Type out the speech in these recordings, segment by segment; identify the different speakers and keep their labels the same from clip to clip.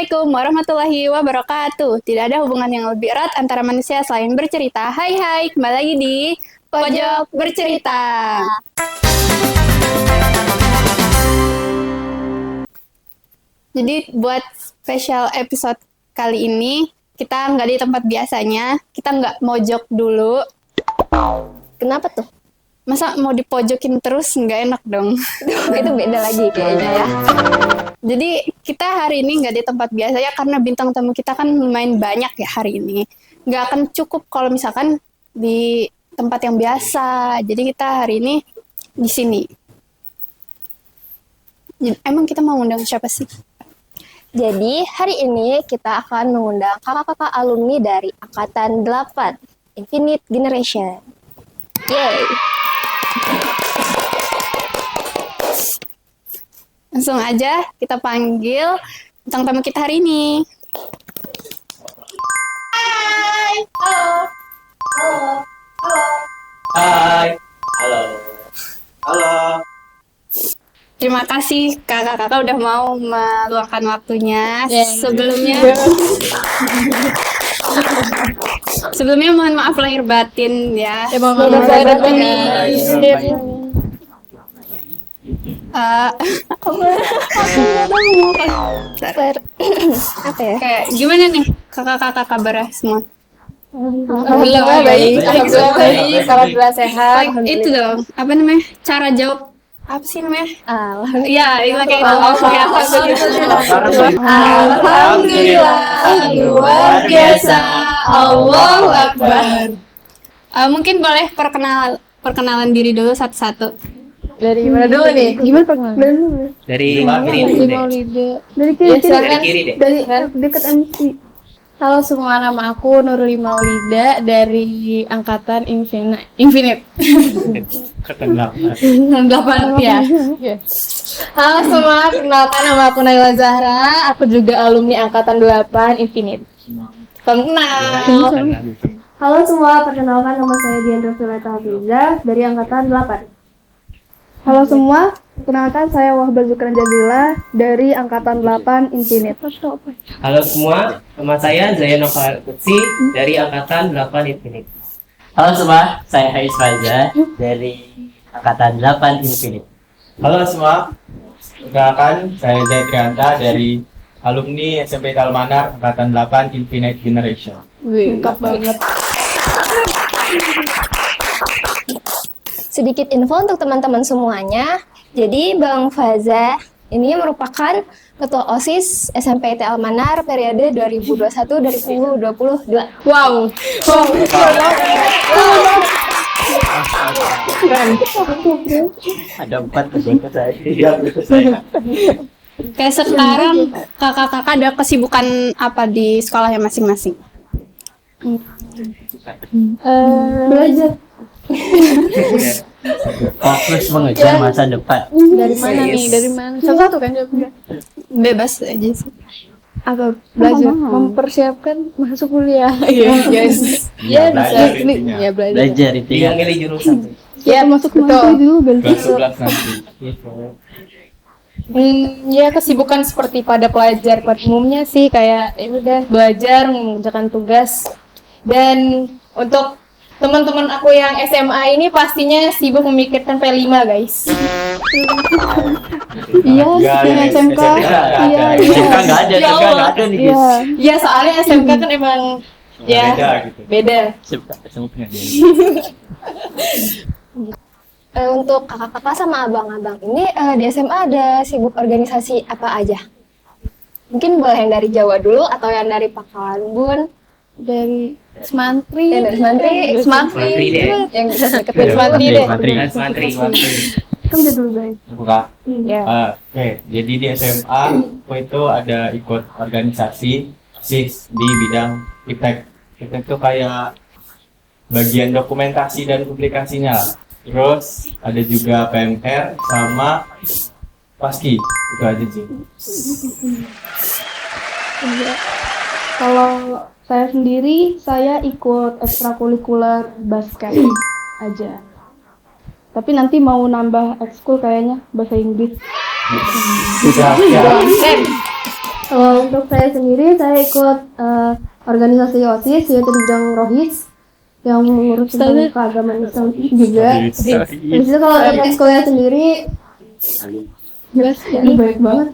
Speaker 1: Assalamualaikum warahmatullahi wabarakatuh. Tidak ada hubungan yang lebih erat antara manusia selain bercerita. Hai, kembali lagi di Pojok Bercerita. Jadi buat spesial episode kali ini, kita nggak di tempat biasanya. Kita nggak mojok dulu.
Speaker 2: Kenapa tuh?
Speaker 1: Masa mau dipojokin terus nggak enak dong.
Speaker 2: Itu beda lagi kayaknya ya.
Speaker 1: Jadi kita hari ini nggak di tempat biasa ya karena bintang tamu kita kan lumayan banyak ya hari ini. Nggak akan cukup kalau misalkan di tempat yang biasa. Jadi kita hari ini di sini. Emang kita mau undang siapa sih?
Speaker 2: Jadi hari ini kita akan mengundang kakak-kakak alumni dari Angkatan 8 Infinite Generation. Yeay!
Speaker 1: Langsung aja kita panggil bintang tamu kita hari ini. Hai! Halo! Halo! Halo!
Speaker 3: Hai, halo, halo.
Speaker 1: Terima kasih kakak-kakak udah mau meluangkan waktunya. Sebelumnya mohon maaf lahir batin ya.
Speaker 2: Mohon maaf lahir batin. Apa ya?
Speaker 1: Kayak gimana nih kakak-kakak kabarnya semua?
Speaker 2: Alhamdulillah baik. Alhamdulillah sehat.
Speaker 1: Itu dong, apa namanya? Cara jawab apa sih namanya?
Speaker 2: Alhamdulillah.
Speaker 1: Ya, itu kayak
Speaker 2: Alhamdulillah luar biasa. Allahu Akbar.
Speaker 1: Mungkin boleh perkenalan diri dulu satu-satu.
Speaker 4: Dari mana dulu nih? Gimana perkenalan?
Speaker 3: Dari kiri deh.
Speaker 4: Dari
Speaker 3: Kiri deh.
Speaker 4: Dari dekat MC. Halo semua, nama aku Nuruli Maulida dari Angkatan Infinite.
Speaker 3: Ketenang.
Speaker 4: 8 ya. Halo semua, kenalkan nama aku Naila Zahra. Aku juga alumni Angkatan 8 Infinite. Salam kenal.
Speaker 5: Halo semua, perkenalkan nama saya Diandra Suleta Hafiza dari Angkatan 8.
Speaker 4: Halo semua, perkenalkan saya Wahbah Zukran Jazila dari Angkatan 8 Infinite.
Speaker 3: Halo semua, nama saya Zainal Farutsi dari Angkatan 8 Infinite.
Speaker 6: Halo semua, saya Hais Faza dari Angkatan 8 Infinite.
Speaker 7: Halo semua, perkenalkan saya Zaid Rianta dari alumni SMP Talmanar Angkatan 8 Infinite Generation.
Speaker 4: Lengkap banget.
Speaker 2: Sedikit info untuk teman-teman semuanya. Jadi Bang Faza ini merupakan Ketua OSIS SMP Almanar periode 2021-2022.
Speaker 4: Wow.
Speaker 6: Ada 4 anggota saya.
Speaker 1: Kayak sekarang kakak-kakak ada kesibukan apa di sekolahnya masing-masing?
Speaker 4: Belajar.
Speaker 6: Fokus mengejar masa depan.
Speaker 4: Dari mana nih? Dari mana? Satu kan jawabnya.
Speaker 1: Bebas aja sih.
Speaker 4: Apa? Belajar. Mempersiapkan masuk kuliah. Yes.
Speaker 7: Ya, belajar
Speaker 4: bisa.
Speaker 7: intinya.
Speaker 4: Ya belajar.
Speaker 6: Belajar itu ya.
Speaker 3: Yang milih jurusan.
Speaker 4: Ya masuk betul.
Speaker 7: Kelas 11 nanti.
Speaker 4: Ya kesibukan seperti pada pelajar pada umumnya sih kayak ya udah belajar mengerjakan tugas. Dan untuk teman-teman aku yang SMA ini pastinya sibuk memikirkan P5 guys. Iya, yang SMK. Iya,
Speaker 6: SMK nggak ada, SMK nggak ada nih guys.
Speaker 4: Iya, soalnya SMK kan emang ya
Speaker 7: Beda gitu.
Speaker 4: beda.
Speaker 6: SMK nggak ada.
Speaker 2: Untuk kakak-kakak sama abang-abang ini di SMA ada sibuk organisasi apa aja? Mungkin boleh yang dari Jawa dulu atau yang dari Pangkalan Bun.
Speaker 4: Dari Semantri.
Speaker 2: Dari Semantri.
Speaker 3: Semantri deh.
Speaker 2: Yang bisa deketin Semantri deh.
Speaker 3: Mantri.
Speaker 4: Kan jadul guys.
Speaker 7: Buka.
Speaker 4: Ya.
Speaker 7: Oke, jadi di SMA aku itu ada ikut organisasi OSIS di bidang iptek. Iptek itu kayak bagian dokumentasi dan publikasinya. Terus ada juga PMR sama Paski. Itu aja sih.
Speaker 4: Kalau saya sendiri, saya ikut ekstrakurikuler basket aja. Tapi nanti mau nambah ekskul kayaknya bahasa Inggris.
Speaker 7: Sudah.
Speaker 5: Kalau untuk saya sendiri, saya ikut organisasi OSIS, yaitu di bidang Rohis, yang mengurus tentang keagamaan Islam juga. Habis itu kalau untuk sekolah sendiri, ini banyak banget.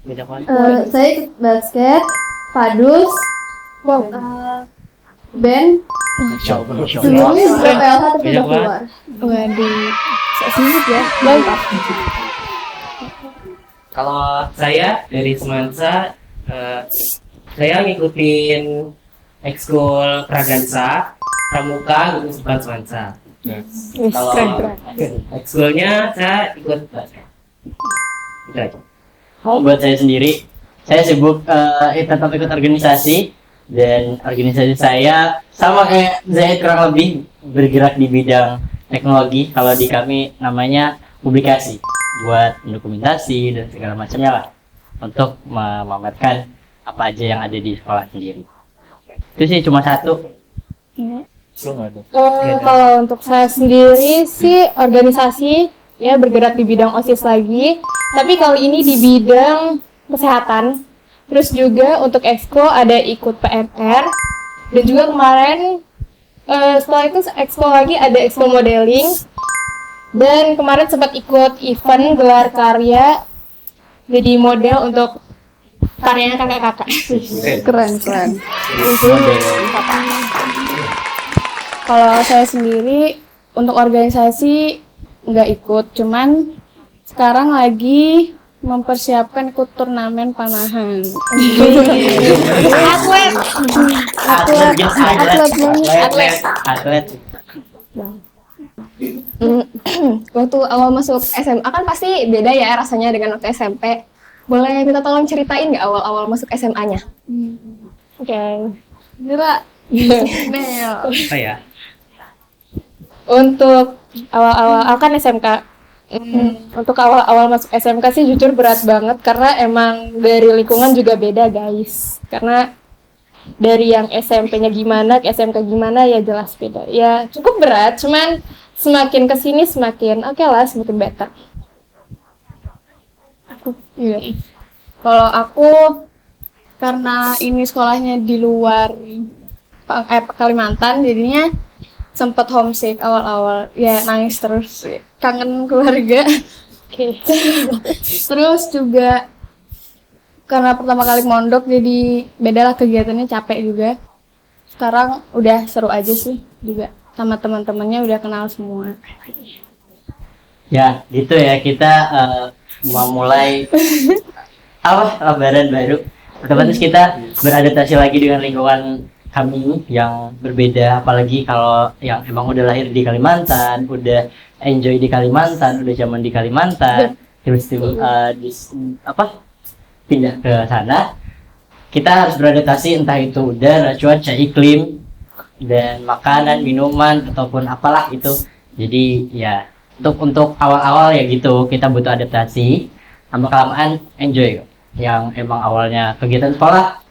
Speaker 3: Beda kan?
Speaker 5: Saya ikut basket, padus, band, sebelumnya PLH tapi udah keluar.
Speaker 1: Waduh, saya sibuk ya. Mantap.
Speaker 3: Kalau saya dari Semansa, saya ngikutin ekskul Pragansa, Pramuka, Gunung Sukan Semansa. Kalau ekskulnya saya ikut basket. Itu aja.
Speaker 6: Buat saya sendiri, saya sibuk tetap ikut organisasi, dan organisasi saya sama kayak Zaid, kurang lebih bergerak di bidang teknologi. Kalau di kami namanya publikasi, buat dokumentasi dan segala macamnya lah, untuk memamerkan apa aja yang ada di sekolah sendiri. Itu sih cuma satu.
Speaker 4: Kalau untuk saya sendiri sih organisasi ya, bergerak di bidang OSIS lagi. Tapi kali ini di bidang kesehatan. Terus juga untuk exco ada ikut PNR. Dan juga kemarin setelah itu exco lagi ada exco modeling. Dan kemarin sempat ikut event gelar karya, jadi model untuk karyanya kakak-kakak.
Speaker 1: Keren. Kalau saya sendiri untuk organisasi nggak ikut, cuman sekarang lagi mempersiapkan ikut turnamen panahan.
Speaker 6: Atlet.
Speaker 2: Waktu awal masuk SMA kan pasti beda ya rasanya dengan waktu SMP. Boleh minta tolong ceritain nggak awal-awal masuk SMA-nya?
Speaker 4: Oke.
Speaker 3: Apa ya?
Speaker 4: Untuk awal-awal aku kan SMK. Untuk awal-awal masuk SMK sih jujur berat banget karena emang dari lingkungan juga beda guys. Karena dari yang SMP-nya gimana ke SMK gimana ya jelas beda. Ya cukup berat, cuman semakin kesini semakin oke lah, semakin better.
Speaker 1: Kalau aku karena ini sekolahnya di luar Kalimantan, jadinya sempat homesick awal-awal, ya nangis terus, kangen keluarga. Terus juga karena pertama kali mondok, jadi bedalah kegiatannya, capek juga. Sekarang udah seru aja sih juga, sama teman-temannya udah kenal semua.
Speaker 6: Ya, gitu ya, kita memulai lebaran baru. Otomatis kita beradaptasi lagi dengan lingkungan kami yang berbeda, apalagi kalau yang emang udah lahir di Kalimantan, udah enjoy di Kalimantan, udah zaman di Kalimantan, terus pindah ke sana, kita harus beradaptasi, entah itu udara, cuaca, iklim, dan makanan, minuman, ataupun apalah itu. Jadi ya untuk awal-awal ya gitu, kita butuh adaptasi. Lama kelamaan enjoy kok. Yang emang awalnya kegiatan sekolah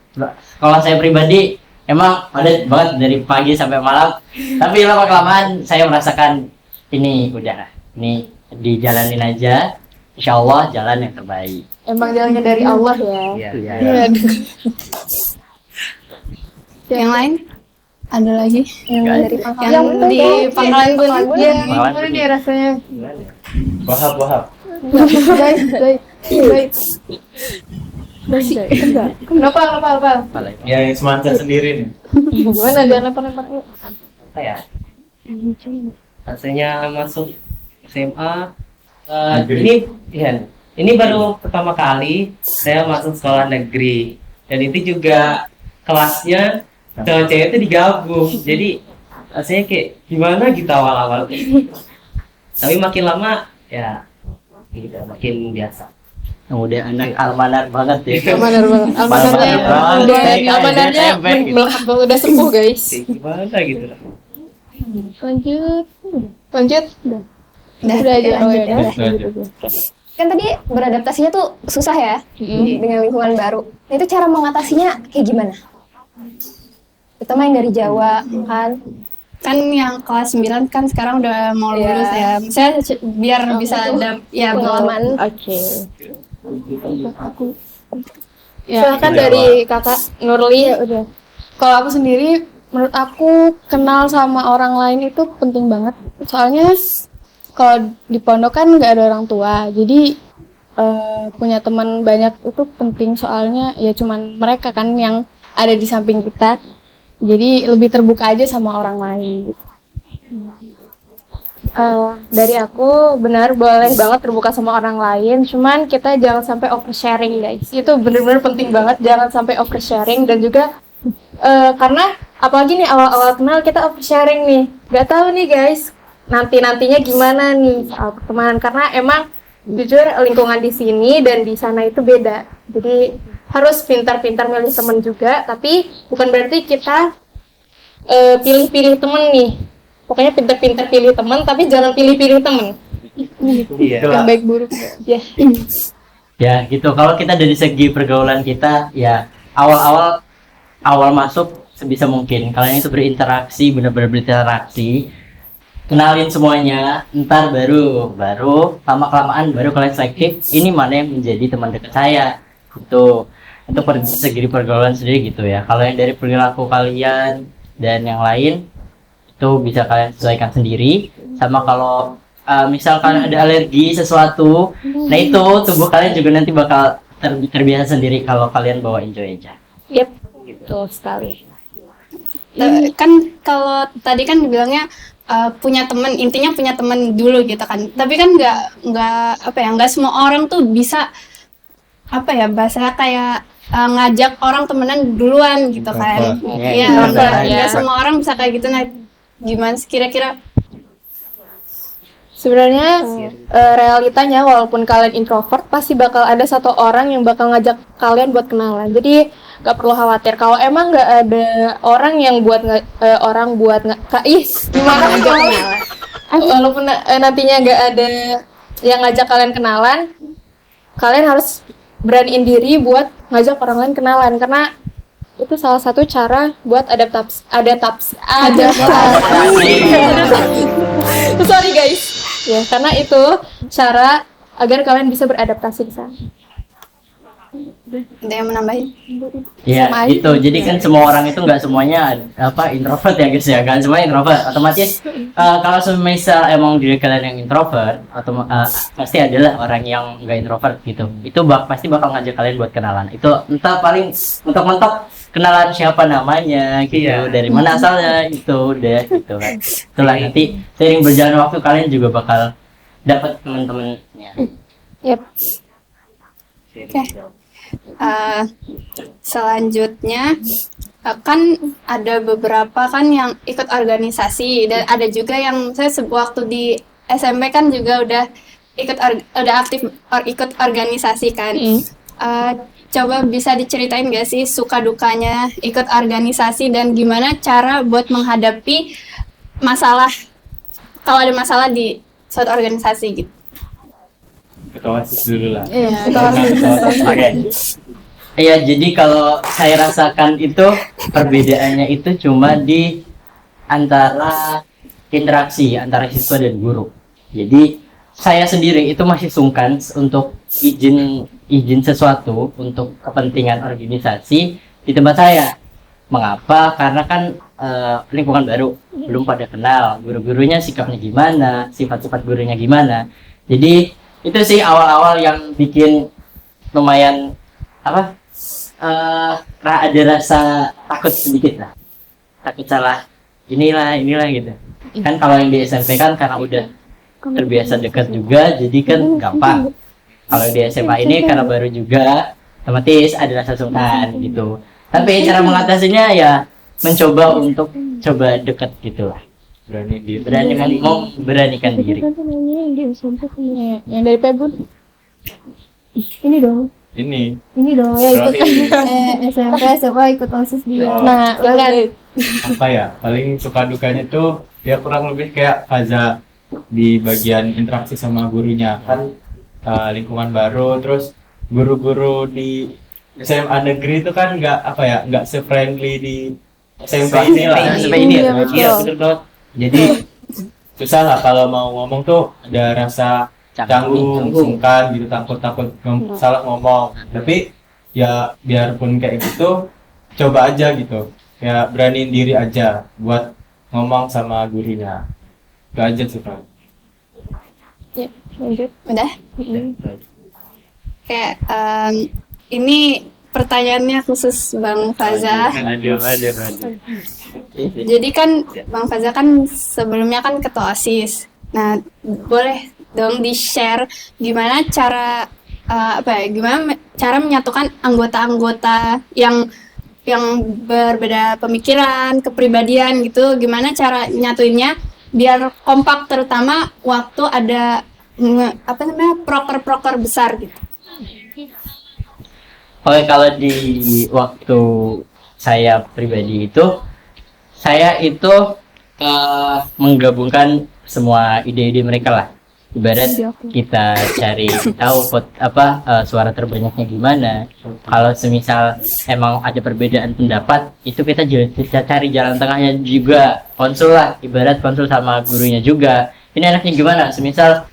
Speaker 6: saya pribadi emang padat banget dari pagi sampai malam, tapi lama kelamaan saya merasakan ini udah, ini dijalanin aja, insya Allah jalan yang terbaik.
Speaker 4: Emang jalannya dari Allah ya.
Speaker 6: Iya.
Speaker 1: Yang lain ada lagi
Speaker 2: Yang dari Pangkalan
Speaker 1: yang
Speaker 2: Bun.
Speaker 1: di Pangkalan Bun.
Speaker 4: Ya, gimana nih rasanya?
Speaker 7: Wahab.
Speaker 4: Kenapa?
Speaker 7: Ya, yang Semansa sendiri nih.
Speaker 4: Gimana jangan lempar-lempar yuk.
Speaker 3: Apa ya? Rasanya masuk SMA, ini baru pertama kali saya masuk sekolah negeri, dan itu juga kelasnya cewek-cewek itu digabung, jadi rasanya kayak gimana gitu awal-awal, tapi makin lama ya gitu, makin biasa.
Speaker 6: Udah anak almanar banget ya.
Speaker 4: Almanarnya melekat banget, udah sepuh guys.
Speaker 3: Kayak gimana gitu lah.
Speaker 4: Lanjut. Udah aja.
Speaker 2: Kan tadi beradaptasinya tuh susah ya dengan lingkungan baru. Nah, itu cara mengatasinya kayak gimana? Terutama yang dari Jawa
Speaker 1: Kan yang kelas 9 kan sekarang udah mau lulus ya. Saya biar bisa ada ya pengalaman.
Speaker 4: Oke. Silakan
Speaker 7: Iya,
Speaker 4: dari Kakak Nurli.
Speaker 5: Ya udah. Kalau aku sendiri, menurut aku kenal sama orang lain itu penting banget. Soalnya kalau di pondok kan nggak ada orang tua, jadi punya teman banyak itu penting. Soalnya ya cuman mereka kan yang ada di samping kita. Jadi lebih terbuka aja sama orang lain.
Speaker 4: Dari aku benar boleh banget terbuka sama orang lain, cuman kita jangan sampai oversharing guys. Itu benar-benar penting banget, jangan sampai oversharing. Dan juga karena apalagi nih awal-awal kenal kita oversharing nih, nggak tahu nih guys nantinya gimana nih soal pertemanan, karena emang jujur lingkungan di sini dan di sana itu beda. Jadi harus pintar-pintar milih teman juga, tapi bukan berarti kita pilih-pilih temen nih. Pokoknya pintar-pintar pilih teman, tapi jangan pilih-pilih teman.
Speaker 3: Iya.
Speaker 4: Yang baik buruk. Ya.
Speaker 6: Ya gitu. Kalau kita dari segi pergaulan kita, ya awal masuk sebisa mungkin kalian itu berinteraksi, benar-benar berinteraksi, kenalin semuanya. Ntar baru lama kelamaan baru kalian selektif ini mana yang menjadi teman dekat saya. Itu segi pergaulan sendiri gitu ya. Kalau yang dari perilaku kalian dan yang lain itu bisa kalian sesuaikan sendiri. Sama kalau misalkan ada alergi sesuatu, nah itu tubuh kalian juga nanti bakal terbiasa sendiri kalau kalian bawa enjoy aja.
Speaker 4: Yep, gitu sekali.
Speaker 1: Kan kalau tadi kan dibilangnya punya teman, intinya punya teman dulu gitu kan. Tapi kan nggak semua orang tuh bisa bahasa kayak ngajak orang temenan duluan gitu kan. Iya, nggak semua orang bisa kayak gitu. Nah, gimana sih kira-kira?
Speaker 4: Sebenarnya realitanya walaupun kalian introvert pasti bakal ada satu orang yang bakal ngajak kalian buat kenalan. Jadi nggak perlu khawatir kalau emang nggak ada orang yang gimana kalau walaupun nantinya nggak ada yang ngajak kalian kenalan, kalian harus beraniin diri buat ngajak orang lain kenalan, karena itu salah satu cara buat adaptasi. Sorry guys. Ya, karena itu cara agar kalian bisa beradaptasi di sana.
Speaker 1: Ada yang menambahin?
Speaker 6: Iya, gitu. Jadi kan semua orang itu nggak semuanya introvert ya guys ya, kan semuanya introvert. Otomatis kalau semisal emang diri kalian yang introvert, atau pasti adalah orang yang nggak introvert gitu. Itu pasti bakal ngajak kalian buat kenalan. Itu entah paling mentok-mentok kenalan siapa namanya gitu, dari mana asalnya itu udah gitu kan. Itulah nanti seiring berjalan waktu kalian juga bakal dapat teman-temannya.
Speaker 4: Yep.
Speaker 1: Oke. Selanjutnya kan ada beberapa kan yang ikut organisasi, dan ada juga yang saya waktu di SMP kan juga udah aktif ikut organisasi kan. Coba bisa diceritain gak sih suka dukanya ikut organisasi dan gimana cara buat menghadapi masalah kalau ada masalah di suatu organisasi gitu.
Speaker 7: Ketua OSIS dulu lah.
Speaker 6: Oke. Iya, jadi kalau saya rasakan itu perbedaannya itu cuma di antara interaksi antara siswa dan guru. Jadi saya sendiri itu masih sungkan untuk izin sesuatu untuk kepentingan organisasi di tempat saya. Mengapa? Karena kan lingkungan baru, belum pada kenal guru-gurunya sikapnya gimana, sifat-sifat gurunya gimana. Jadi itu sih awal-awal yang bikin lumayan ada rasa takut sedikit lah, takut salah inilah gitu kan. Kalau yang di SMP kan karena udah terbiasa dekat juga, jadi kan gampang. Kalau di SMA ini karena baru juga, otomatis ada rasa sungkan gitu. Tapi cara mengatasinya ya mencoba untuk coba dekat gitu lah. Beranikan diri.
Speaker 4: Yang dari Pebun.
Speaker 5: Ini dong ya ikut SMP SMA ikut OSIS dia.
Speaker 4: Nah,
Speaker 7: Apa ya, paling suka dukanya tuh ya kurang lebih kayak Faza di bagian interaksi sama gurunya kan. Lingkungan baru, terus guru-guru di SMA negeri itu kan nggak se-friendly di SMP ini lah.
Speaker 6: SMP ini ya.
Speaker 7: Iya, betul tuh. Jadi susah lah kalau mau ngomong tuh ada rasa canggung, sungkan gitu, takut salah ngomong. Tapi ya biarpun kayak gitu coba aja gitu, ya beraniin diri aja buat ngomong sama gurunya. Itu aja sih Pak.
Speaker 4: Lanjut.
Speaker 1: Udah? Kayak ini pertanyaannya khusus Bang Faza.
Speaker 6: Aduh.
Speaker 1: Jadi kan Bang Faza kan sebelumnya kan ketua OSIS. Nah, boleh dong di-share gimana cara gimana cara menyatukan anggota-anggota yang berbeda pemikiran, kepribadian gitu. Gimana cara nyatuinnya biar kompak, terutama waktu ada proker-proker besar gitu.
Speaker 6: Oke, kalau di waktu saya pribadi itu, saya itu menggabungkan semua ide-ide mereka lah. Ibarat kita cari tahu suara terbanyaknya gimana. Kalau semisal emang ada perbedaan pendapat, itu kita cari jalan tengahnya juga, konsul lah. Ibarat konsul sama gurunya juga. Ini enaknya gimana? Semisal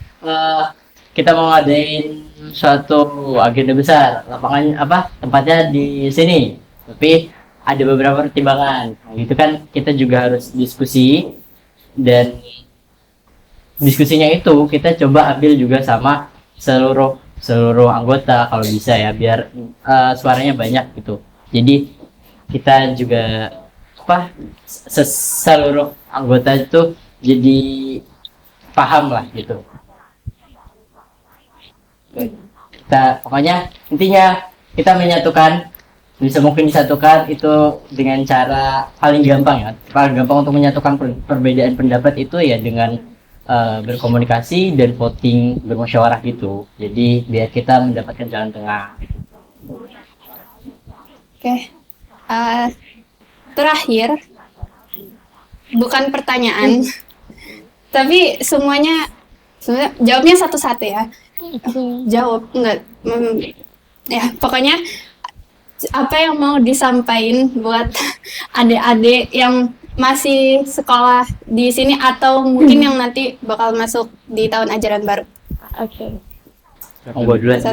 Speaker 6: kita mau ngadain suatu agenda besar, lapangan tempatnya di sini, tapi ada beberapa pertimbangan. Gitu kan kita juga harus diskusi, dan diskusinya itu kita coba ambil juga sama seluruh anggota kalau bisa ya, biar suaranya banyak gitu. Jadi kita juga seluruh anggota itu jadi paham lah gitu. Pokoknya intinya kita menyatukan, bisa mungkin disatukan itu dengan cara paling gampang untuk menyatukan perbedaan pendapat itu ya dengan berkomunikasi dan voting, bermusyawarah gitu. Jadi biar kita mendapatkan jalan tengah.
Speaker 1: Oke. Terakhir, bukan pertanyaan, tapi semuanya jawabnya satu-satu ya. Jawab enggak? Ya, pokoknya apa yang mau disampaikan buat adik-adik yang masih sekolah di sini atau mungkin yang nanti bakal masuk di tahun ajaran baru.
Speaker 4: Oke.
Speaker 6: Duluan.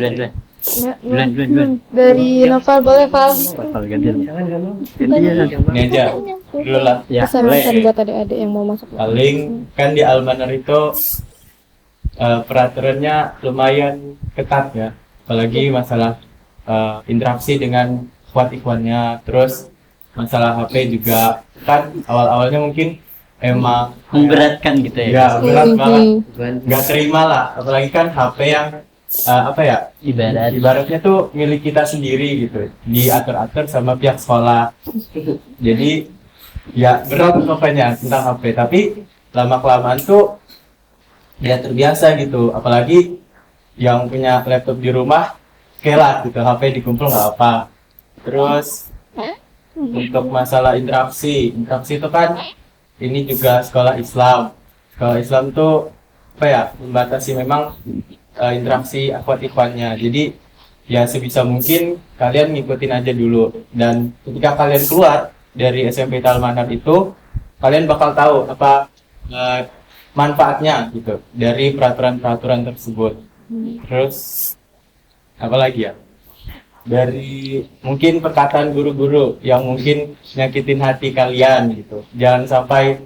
Speaker 4: Dari Novel boleh, Val.
Speaker 7: Ini aja dulu lah.
Speaker 6: Ya,
Speaker 4: Pesan-pesan buat adik-adik yang mau masuk.
Speaker 7: Paling kan di Almanar itu peraturannya lumayan ketat ya, apalagi masalah interaksi dengan ikhwan-ikhwannya, terus masalah HP juga kan awal-awalnya mungkin emang
Speaker 6: memberatkan gitu ya.
Speaker 7: ya berat banget, nggak terima lah, apalagi kan HP yang ibaratnya tuh milik kita sendiri gitu, diatur-atur sama pihak sekolah. Jadi ya berat pokoknya tentang HP, tapi lama-kelamaan tuh ya terbiasa gitu, apalagi yang punya laptop di rumah lah gitu, HP dikumpul nggak apa. Terus untuk masalah interaksi itu kan ini juga sekolah Islam tuh membatasi memang interaksi akhwat-ikhwannya. Jadi ya sebisa mungkin kalian ngikutin aja dulu, dan ketika kalian keluar dari SMP Talmanar itu kalian bakal tahu apa manfaatnya gitu dari peraturan-peraturan tersebut. Terus apa lagi ya, dari mungkin perkataan guru-guru yang mungkin nyakitin hati kalian gitu, jangan sampai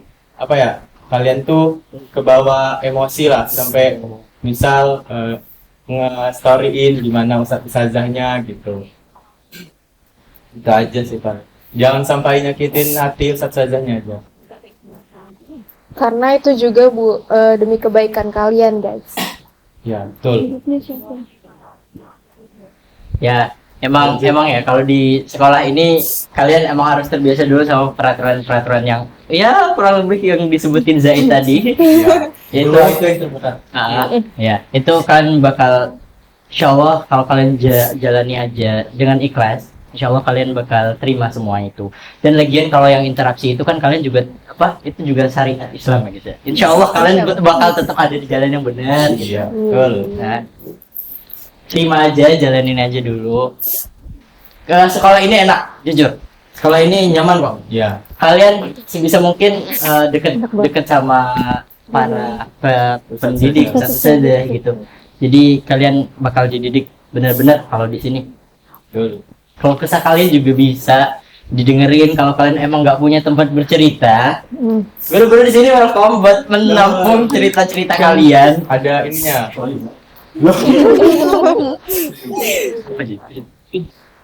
Speaker 7: kalian tuh kebawa emosi lah, sampai misal nge-storyin gimana ustazahnya gitu. Itu aja sih Pak, jangan sampai nyakitin hati ustazahnya aja.
Speaker 4: Karena itu juga demi kebaikan kalian, guys.
Speaker 7: Ya betul.
Speaker 6: Ya, emang ya kalau di sekolah ini kalian emang harus terbiasa dulu sama peraturan-peraturan yang ya kurang lebih yang disebutin Zaid tadi. Itu itu kan bakal, insyaallah kalau kalian jalani aja dengan ikhlas, insyaallah kalian bakal terima semua itu. Dan lagian kalau yang interaksi itu kan kalian juga itu juga syariat Islam gitu. Insyaallah kalian bakal tetap ada di jalan yang benar gitu.
Speaker 7: Iya, betul.
Speaker 6: Nah, terima aja, jalanin aja dulu. Ke sekolah ini enak, jujur. Sekolah ini nyaman kok.
Speaker 7: Ya.
Speaker 6: Kalian sebisa mungkin deket sama para pendidik saja gitu. Jadi kalian bakal dididik benar-benar kalau di sini.
Speaker 7: Betul.
Speaker 6: Kalau kesah kalian juga bisa didengerin kalau kalian emang nggak punya tempat bercerita. Guru-guru di sini welcome buat menampung cerita-cerita kalian.
Speaker 7: Ada ininya.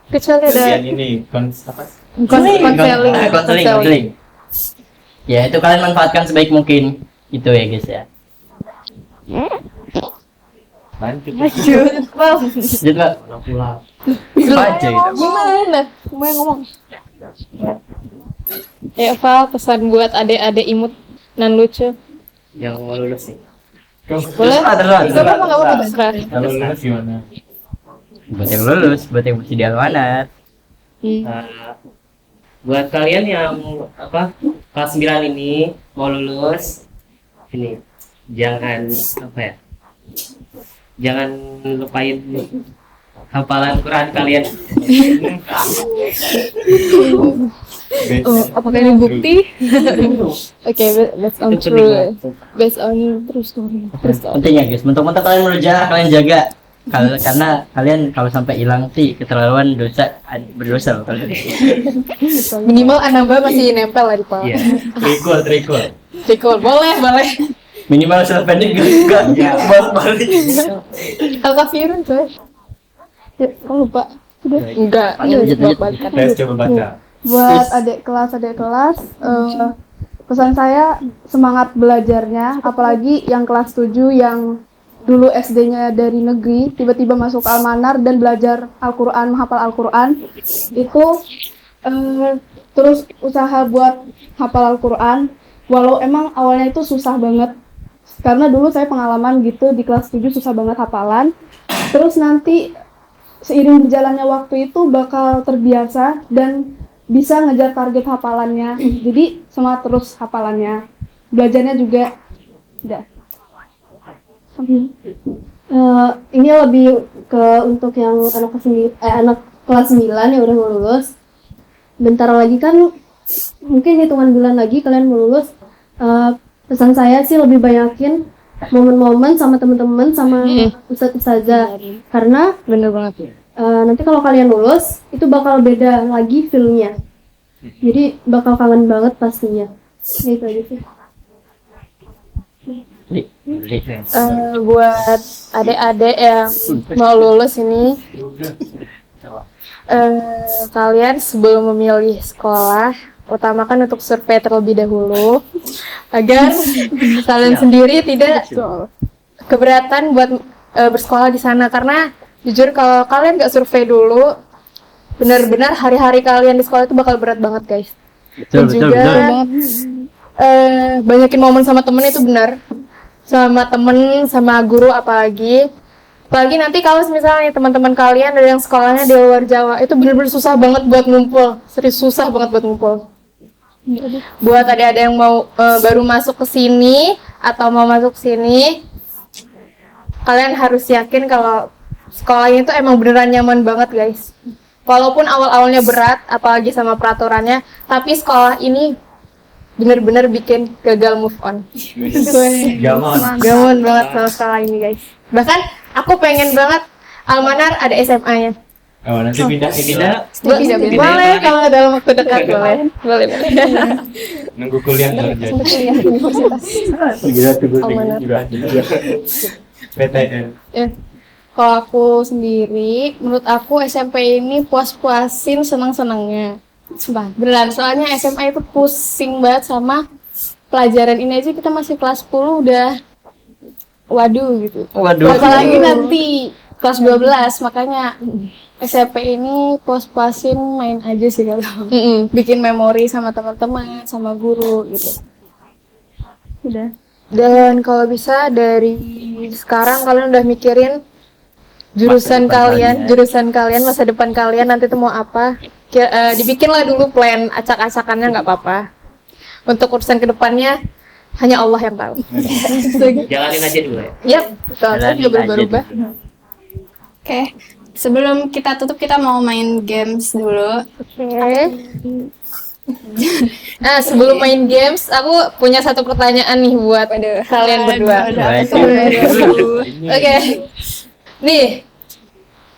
Speaker 4: Kecuali ada
Speaker 7: Bagian ini apa?
Speaker 6: Konseling. Ya itu kalian manfaatkan sebaik mungkin itu ya guys ya.
Speaker 7: Lanjut.
Speaker 6: Lanjut Mbak. Pulang. Aja gitu.
Speaker 4: gimana? Mau ngomong. Ya, Val, pesan buat adik-adik imut dan lucu.
Speaker 3: Yang mau lulus nih.
Speaker 4: Boleh?
Speaker 6: Terserah.
Speaker 4: Gak apa-apa, gak apa-apa. Terserah.
Speaker 7: Kalau lulus gimana?
Speaker 6: Buat yang lulus, buat yang masih di Almanar.
Speaker 3: Buat kalian yang kelas 9 ini mau lulus, ini jangan jangan lupain hafalan Quran kalian.
Speaker 4: Apakah ini bukti? Oke, based on
Speaker 3: Itu
Speaker 4: true.
Speaker 3: penting
Speaker 4: Based on true story. True story.
Speaker 6: Penting ya guys, mentok-mentok kalian menjaga, kalian jaga. Karena kalian kalau sampai hilang sih keterlaluan berdosa loh kalian.
Speaker 4: Minimal anamba masih nempel lah di kepala.
Speaker 3: Iya.
Speaker 7: Trikul.
Speaker 4: Cikul, boleh.
Speaker 6: Minimal self pendek enggak buat balik.
Speaker 4: Al-Kafirun coy. Ya, kamu lupa? Udah. Enggak.
Speaker 6: Lanjut.
Speaker 4: Balikan.
Speaker 7: Tes coba baca.
Speaker 5: Buat adik kelas pesan saya semangat belajarnya, apalagi yang kelas 7 yang dulu SD-nya dari negeri tiba-tiba masuk Almanar dan belajar Al-Quran, menghafal Al-Quran itu terus usaha buat hafal Al-Quran walau emang awalnya itu susah banget karena dulu saya pengalaman gitu di kelas 7 susah banget hafalan, terus nanti seiring berjalannya waktu itu bakal terbiasa dan bisa ngejar target hafalannya. Jadi semangat terus hafalannya. Belajarnya juga udah. Ini lebih ke untuk yang anak kelas 9 yang udah mau lulus. Bentar lagi kan mungkin hitungan bulan lagi kalian mau lulus. Pesan saya sih lebih banyakin momen-momen sama teman-teman sama ustadz-ustazah karena
Speaker 4: Bener banget.
Speaker 5: nanti kalau kalian lulus itu bakal beda lagi feel-nya, jadi bakal kangen banget pastinya. Gitu aja sih.
Speaker 4: Buat adik-adik yang mau lulus ini, kalian sebelum memilih sekolah, utamakan untuk survei terlebih dahulu agar kalian sendiri tidak keberatan buat bersekolah di sana, karena jujur kalau kalian nggak survei dulu, benar-benar hari-hari kalian di sekolah itu bakal berat banget guys. Dan juga banyakin momen sama temen itu benar, sama temen, sama guru apalagi nanti kalau misalnya teman-teman kalian ada yang sekolahnya di luar Jawa, itu benar-benar susah banget buat ngumpul, serius susah banget buat ngumpul. Buat adik-adik yang mau baru masuk ke sini atau mau masuk sini, kalian harus yakin kalau sekolahnya itu emang beneran nyaman banget guys. Walaupun awal-awalnya berat, apalagi sama peraturannya, tapi sekolah ini bener-bener bikin gagal move on. Gamon banget sama sekolah ini guys. Bahkan aku pengen banget Almanar ada SMA-nya.
Speaker 7: Oh, nanti pindah ke
Speaker 4: Boleh kalau dalam waktu dekat boleh.
Speaker 7: nunggu kuliah kerja. PTN.
Speaker 4: Kalau aku sendiri, menurut aku SMP ini puas-puasin senang-senangnya. Sumpah, beneran. Soalnya SMA itu pusing banget sama pelajaran ini aja, kita masih kelas 10 udah waduh gitu. Apalagi nanti kelas 12, makanya SMP ini puas-puasin main aja sih kalau. Bikin memori sama teman-teman, sama guru gitu. Udah. Dan kalau bisa dari sekarang kalian udah mikirin jurusan kalian, masa depan kalian nanti tuh mau apa. Dibikinlah dulu plan acak-acakannya, nggak apa-apa. Untuk urusan kedepannya hanya Allah yang tahu.
Speaker 3: Jalanin aja dulu ya.
Speaker 4: Yap, betul. Saya juga berubah-ubah.
Speaker 1: Oke, sebelum kita tutup kita mau main games dulu.
Speaker 4: Oke. Nah, sebelum main games, aku punya satu pertanyaan nih buat kalian berdua. Oke. Nih,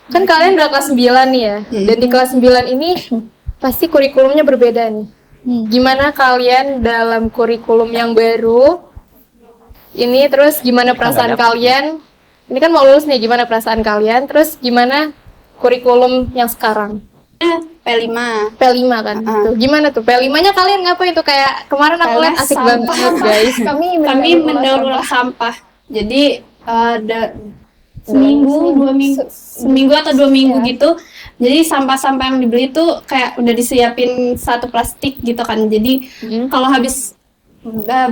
Speaker 4: Kan kalian udah kelas 9 nih ya. Dan di kelas 9 ini pasti kurikulumnya berbeda nih. Gimana kalian dalam kurikulum yang baru? Ini terus gimana perasaan kalian? Ini kan mau lulus nih, gimana perasaan kalian? Terus gimana kurikulum yang sekarang?
Speaker 1: P5.
Speaker 4: P5 kan? Tuh, gimana tuh? P5-nya kalian ngapain tuh? Kayak kemarin aku lihat asik banget guys.
Speaker 1: Kami mendaur ulang sampah. Jadi ada seminggu atau 2 minggu gitu. Jadi sampah-sampah yang dibeli tuh kayak udah disiapin satu plastik gitu kan. Jadi kalau habis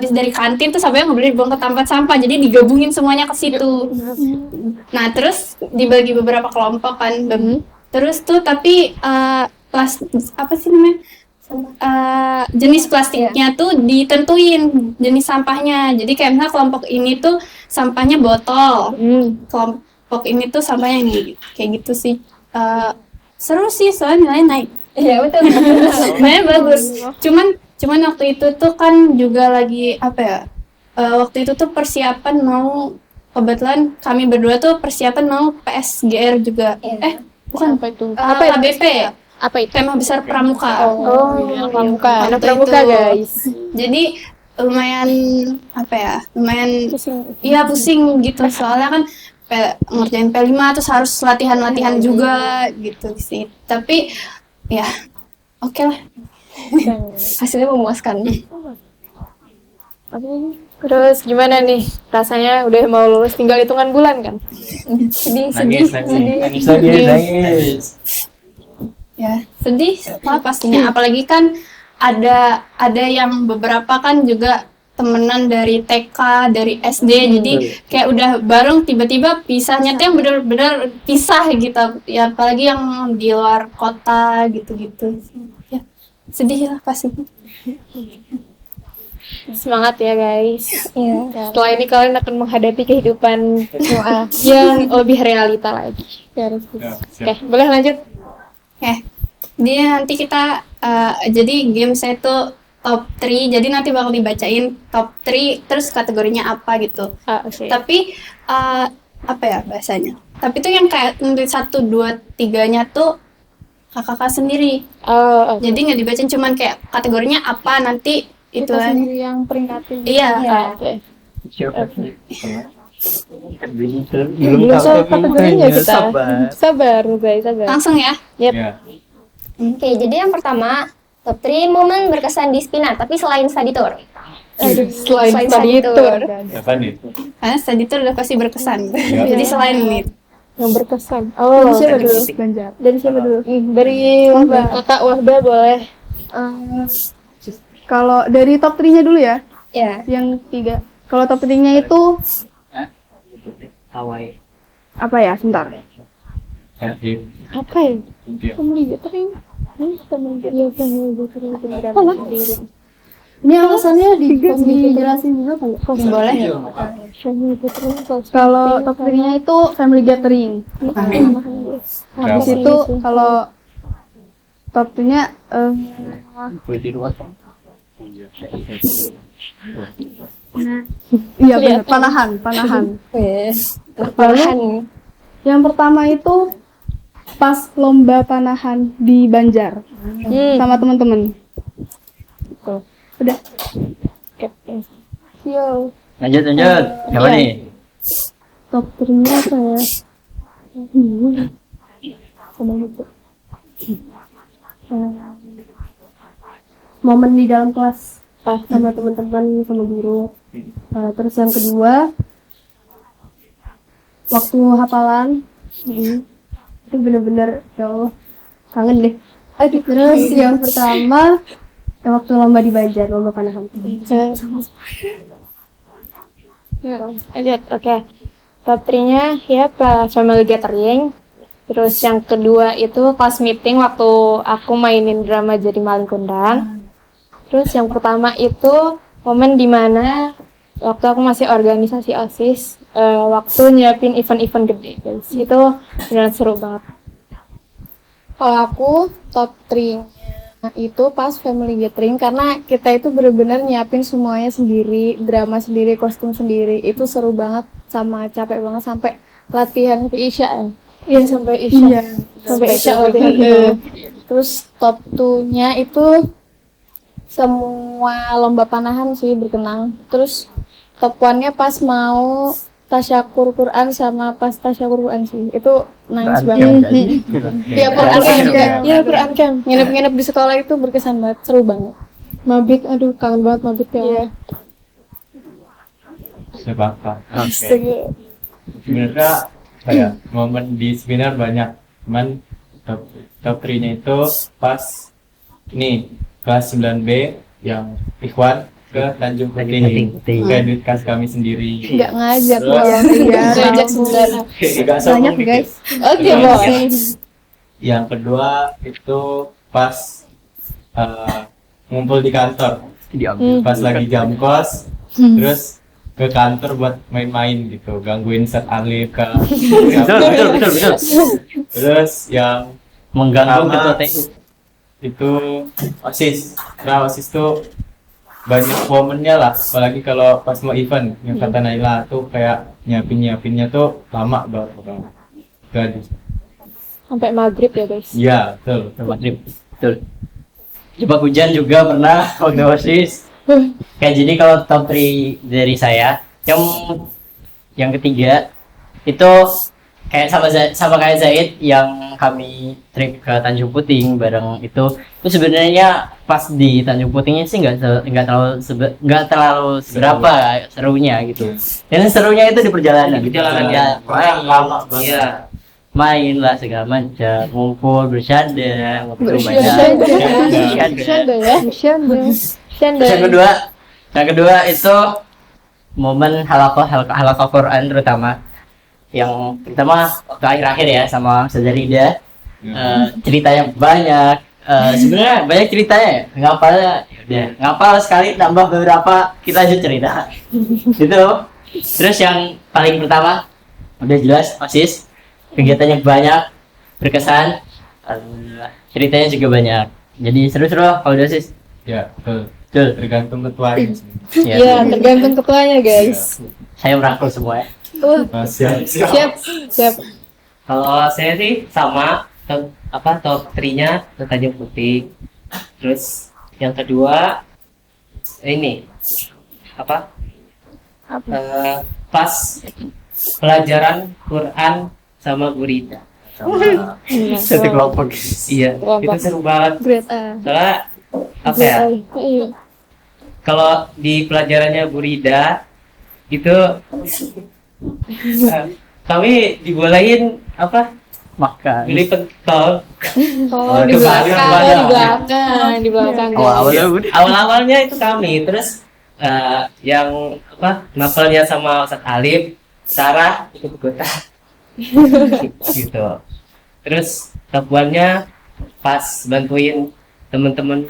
Speaker 1: dari kantin tuh sampahnya nggak boleh dibuang ke tempat sampah, jadi digabungin semuanya ke situ. Nah terus dibagi beberapa kelompok kan. Terus tuh tapi apa sih namanya, jenis plastiknya tuh ditentuin jenis sampahnya. Jadi kayak misalnya kelompok ini tuh sampahnya botol, kelompok ini tuh sampahnya ini, kayak gitu sih. Seru sih soalnya nilainya naik.
Speaker 2: Iya betul.
Speaker 1: Sebenarnya bagus. Cuman waktu itu tuh kan juga lagi apa ya? Waktu itu tuh persiapan mau, kebetulan kami berdua tuh persiapan mau PSGR juga. Bukan
Speaker 4: Apa itu?
Speaker 1: HBP ya?
Speaker 4: Apa itu?
Speaker 1: Tema besar pramuka.
Speaker 4: Pramuka. Anak
Speaker 1: Waktu
Speaker 4: pramuka
Speaker 1: itu.
Speaker 4: guys.
Speaker 1: Jadi lumayan apa ya? Lumayan iya pusing gitu. Soalnya kan ngerjain P5 terus harus latihan-latihan juga gitu sih. Tapi ya oke lah.
Speaker 2: Hasilnya memuaskan.
Speaker 4: Terus gimana nih rasanya udah mau lulus, tinggal hitungan bulan kan?
Speaker 2: Sedih.
Speaker 7: Nangis.
Speaker 1: Ya sedih lah pastinya, apalagi kan ada yang beberapa kan juga temenan dari TK, dari SD, jadi kayak udah bareng tiba-tiba pisahnya tuh yang bener-bener pisah gitu ya, apalagi yang di luar kota gitu-gitu ya, sedih lah pasti.
Speaker 4: Semangat ya guys.
Speaker 2: Iya.
Speaker 4: Setelah ini kalian akan menghadapi kehidupan yang lebih realita lagi. Oke, boleh lanjut?
Speaker 1: Dia nanti kita jadi game saya tuh top 3, jadi nanti bakal dibacain top 3 terus kategorinya apa gitu.
Speaker 4: Oke.
Speaker 1: Tapi apa ya bahasanya? Tapi tuh yang kayak 1, 2, 3-nya tuh kakak sendiri. Jadi nggak dibacain, cuman kayak kategorinya apa nanti itu
Speaker 4: Kita sendiri yang peringkatin.
Speaker 1: Iya.
Speaker 4: Oke.
Speaker 6: Belum tahu
Speaker 4: kategorinya kita. Sabar guys, sabar.
Speaker 1: Langsung ya.
Speaker 4: Yep.
Speaker 7: Ya.
Speaker 2: Oke, jadi yang pertama top 3 momen berkesan di Spina, tapi selain study tour.
Speaker 4: Selain study tour.
Speaker 7: Apa nih?
Speaker 1: Karena study tour udah pasti berkesan. Jadi selain ini
Speaker 4: Yang berkesan. Oh,
Speaker 5: Siapa dulu? Ganjar.
Speaker 4: dari siapa dulu? Dari Wahba. Kakak Wahba boleh.
Speaker 5: Kalau dari top 3-nya dulu ya,
Speaker 2: Ya.
Speaker 5: yang 3. Kalau top 3-nya itu
Speaker 6: Hawaii.
Speaker 5: apa ya? Sebentar.
Speaker 4: Apa ya? Family gathering.
Speaker 5: Ini alasannya dijelasin juga kan?
Speaker 1: boleh.
Speaker 5: Kalau top 3-nya itu family gathering. Habis itu kalau top 2-nya iya benar, panahan.
Speaker 2: Panahan.
Speaker 5: Yang pertama itu pas lomba panahan di Banjar sama teman-teman. Udah.
Speaker 6: Lanjut. Siapa nih?
Speaker 5: Top 3-nya apa ya? Momen di dalam kelas sama teman-teman, sama guru. Terus yang kedua waktu hafalan. Itu bener-bener ya Allah, kangen deh. Terus yang pertama waktu lomba di Banjar, lomba panahan.
Speaker 4: Lihat, oke. Top 3-nya ya pas family gathering. Terus yang kedua itu class meeting waktu aku mainin drama jadi maling kondang. Terus yang pertama itu momen dimana waktu aku masih organisasi OSIS, waktu nyiapin event-event gede guys. Itu beneran seru banget. Kalau aku top 3 itu pas family gathering, karena kita itu benar-benar nyiapin semuanya sendiri, drama sendiri, kostum sendiri. Itu seru banget, sama capek banget sampai latihan ke Isya. Iya sampai Isya. Sampai Isya waktu itu. Terus top 2-nya itu semua lomba panahan sih berkenang. Terus top 1-nya pas mau tasyakur Quran sama pas tasyakur Quran sih. Itu nangis banget. Iya Quran camp. Iya Quran camp. Nginep-nginep di sekolah itu berkesan banget, seru banget.
Speaker 5: Mabit, aduh kangen banget mabit ya.
Speaker 4: Iya.
Speaker 7: Sepakat.
Speaker 4: Astaga.
Speaker 7: Sebenarnya kayak momen di seminar banyak, cuman top 3-nya itu pas ini kelas 9B yang Ikhwan ke Tanjung Putih, ke Ditkas kami sendiri.
Speaker 4: Nggak ngajak
Speaker 7: Terus-
Speaker 4: loh. Ngajak sebenarnya.
Speaker 7: Agak sombong dikit.
Speaker 4: Oke, boleh.
Speaker 7: Yang kedua itu pas ngumpul di kantor, pas lagi jam kos, terus ke kantor buat main-main gitu, gangguin set alif ke
Speaker 6: Betul.
Speaker 7: terus yang
Speaker 6: Mengganggu
Speaker 7: Sama-
Speaker 6: ketua TU.
Speaker 7: itu OSIS. Nah, OSIS tuh banyak momennya lah, apalagi kalau pas mau event yang kata Naila tuh kayak nyiapinnya tuh lama banget pokoknya. Jadi
Speaker 4: Sampai maghrib ya guys.
Speaker 7: iya betul.
Speaker 6: Maghrib. Betul. Jebak hujan juga pernah waktu OSIS. Kayak jadi kalau top 3 dari saya, yang ketiga itu kayak sama kayak Zaid yang kami trip ke Tanjung Puting bareng itu sebenarnya pas di Tanjung Putingnya sih nggak terlalu seberapa serunya gitu. Dan serunya itu di perjalanan.
Speaker 3: Perjalanannya.
Speaker 6: Lama banget.
Speaker 3: Iya.
Speaker 6: Main lah segala macam, ngumpul bercanda, ngobrol banyak.
Speaker 4: Bercanda ya. Bercanda.
Speaker 6: Yang kedua itu momen halaqah Quran terutama yang pertama waktu akhir-akhir ya sama Ustazah Rida. Ceritanya banyak. Sebenarnya banyak ceritanya ya. Ngapal sekali tambah beberapa kita aja cerita. Gitu. Terus yang paling pertama udah jelas OSIS. Kegiatannya banyak, berkesan, ceritanya juga banyak. Jadi seru-seru kalau udah OSIS.
Speaker 7: Ya betul.
Speaker 6: Betul.
Speaker 7: Tergantung ketuanya sih.
Speaker 4: Iya, tergantung ketuanya guys.
Speaker 6: Saya merangkul semua ya.
Speaker 7: Siap.
Speaker 4: Siap.
Speaker 3: Kalau saya sih sama top 3-nya ke Tanjung Putih. Terus yang kedua ini pas pelajaran Quran sama gurita.
Speaker 6: Satu kelompok.
Speaker 3: Iya,
Speaker 4: Kelompok.
Speaker 3: itu seru banget.
Speaker 4: Grade A.
Speaker 3: Soalnya apa ya?
Speaker 4: Iya.
Speaker 3: Kalau di pelajarannya Burida itu kami dibolehin
Speaker 6: Makan.
Speaker 3: beli pentol.
Speaker 4: Oh, di
Speaker 3: Itu
Speaker 4: belakang,
Speaker 3: banyak.
Speaker 4: di belakang.
Speaker 6: Awalnya udah.
Speaker 3: Awal-awalnya itu kami, terus yang ngapelnya sama Ustadz Alif, Sarah ikut-ikutan. Gitu. Terus tabuannya pas bantuin temen-temen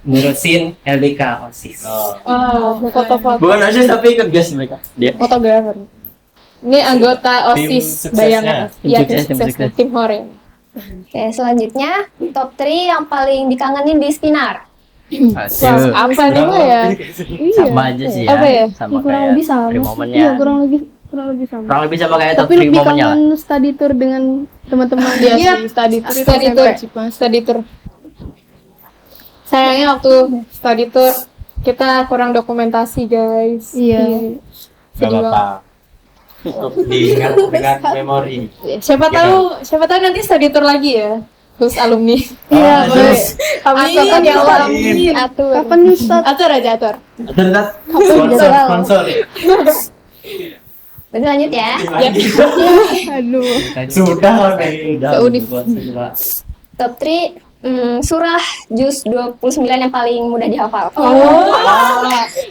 Speaker 3: ngurusin LDK OSIS.
Speaker 4: Oh, foto-foto.
Speaker 6: Bukan aja tapi ikut gas mereka. Dia.
Speaker 4: Fotografer. Ini anggota
Speaker 7: Tim
Speaker 4: OSIS
Speaker 7: suksesnya.
Speaker 4: bayangan. Iya,
Speaker 6: Tim sukses, tim
Speaker 4: sukses.
Speaker 6: sukses.
Speaker 4: Tim Hore.
Speaker 2: Oke, selanjutnya top 3 yang paling dikangenin di Spinar.
Speaker 4: Apa dulu ya?
Speaker 6: Sama aja sih ya.
Speaker 4: Apa ya?
Speaker 6: Sama
Speaker 5: kurang
Speaker 6: kayak
Speaker 5: lebih sama
Speaker 6: free
Speaker 5: sih.
Speaker 6: momennya.
Speaker 5: Iya, kurang lebih sama.
Speaker 6: Kurang lebih sama kayak top
Speaker 5: Tapi
Speaker 6: 3
Speaker 5: lebih
Speaker 6: momennya lah.
Speaker 5: kangen study tour dengan teman-teman.
Speaker 4: Iya,
Speaker 5: study tour itu
Speaker 4: Study tour,
Speaker 5: SMP.
Speaker 4: study tour. Sayangnya waktu study tour kita kurang dokumentasi guys.
Speaker 5: Iya.
Speaker 7: Gak apa-apa. Diingat dengan memori.
Speaker 4: Siapa tahu nanti study tour lagi ya. Terus alumni.
Speaker 5: Iya, boleh.
Speaker 4: Amin ya Allah.
Speaker 2: Amin.
Speaker 4: Atur.
Speaker 5: Kapan nih Ustaz?
Speaker 4: Atur aja atur.
Speaker 7: Sponsor.
Speaker 2: Berarti lanjut ya.
Speaker 5: Aduh.
Speaker 7: Sudah lah.
Speaker 4: Ke univ.
Speaker 2: Top 3 surah juz 29 yang paling mudah dihafal.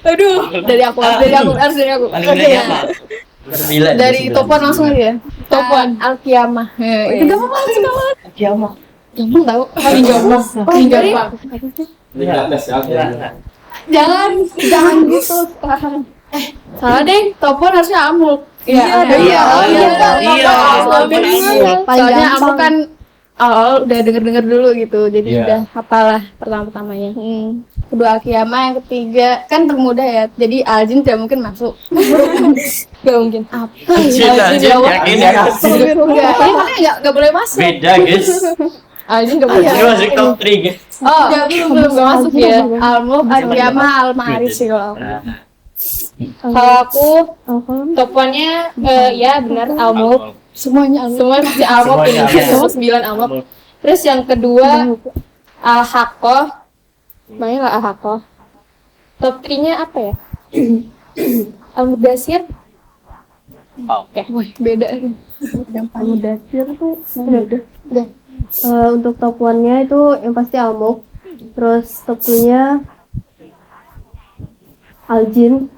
Speaker 4: Aduh, dari aku.
Speaker 3: Paling mudah
Speaker 4: Oke.
Speaker 3: apa?
Speaker 4: Dari topan langsung aja. Topan Al-Qiyamah. Itu gampang banget sih kawan.
Speaker 3: Kiamat.
Speaker 4: Gampang tahu. Paling gampang. Paling gampang. Jangan gitu. Salah deh, topan harusnya amul. Iya.
Speaker 3: Iya.
Speaker 5: Paling
Speaker 4: Soalnya
Speaker 5: gampang.
Speaker 4: amul kan awal udah denger dulu gitu, jadi
Speaker 7: Iya.
Speaker 4: udah hafal lah pertama-tamanya.
Speaker 1: Kedua Akiyama, yang ketiga kan termuda ya. Jadi Aljin tidak mungkin masuk.
Speaker 4: Gak mungkin.
Speaker 1: Apa
Speaker 6: Anjir, yakin ya?
Speaker 1: Enggak boleh masuk.
Speaker 6: Beda guys.
Speaker 4: Aljin gak boleh.
Speaker 6: Ini masuk top 3 guys.
Speaker 4: Oh, belum masuk ya.
Speaker 1: Almuf, Akiyama, Al-Ma'arif sih kalau aku.
Speaker 6: Nah,
Speaker 4: Kalau aku top 1-nya ya benar Almuf.
Speaker 1: Semuanya Almuf.
Speaker 4: Semua masih Almuf ini.
Speaker 3: Semuanya Almuf.
Speaker 4: Semua 9 Almuf. Terus yang kedua Al-Haqqah. Banyak lah Al-Haqqah. Top 3-nya apa ya? Al-Muddatsir. Oke.
Speaker 1: Wih, beda.
Speaker 5: Mudasir tuh udah. Untuk top 1-nya itu yang pasti Almuk. Terus top 2-nya Aljin.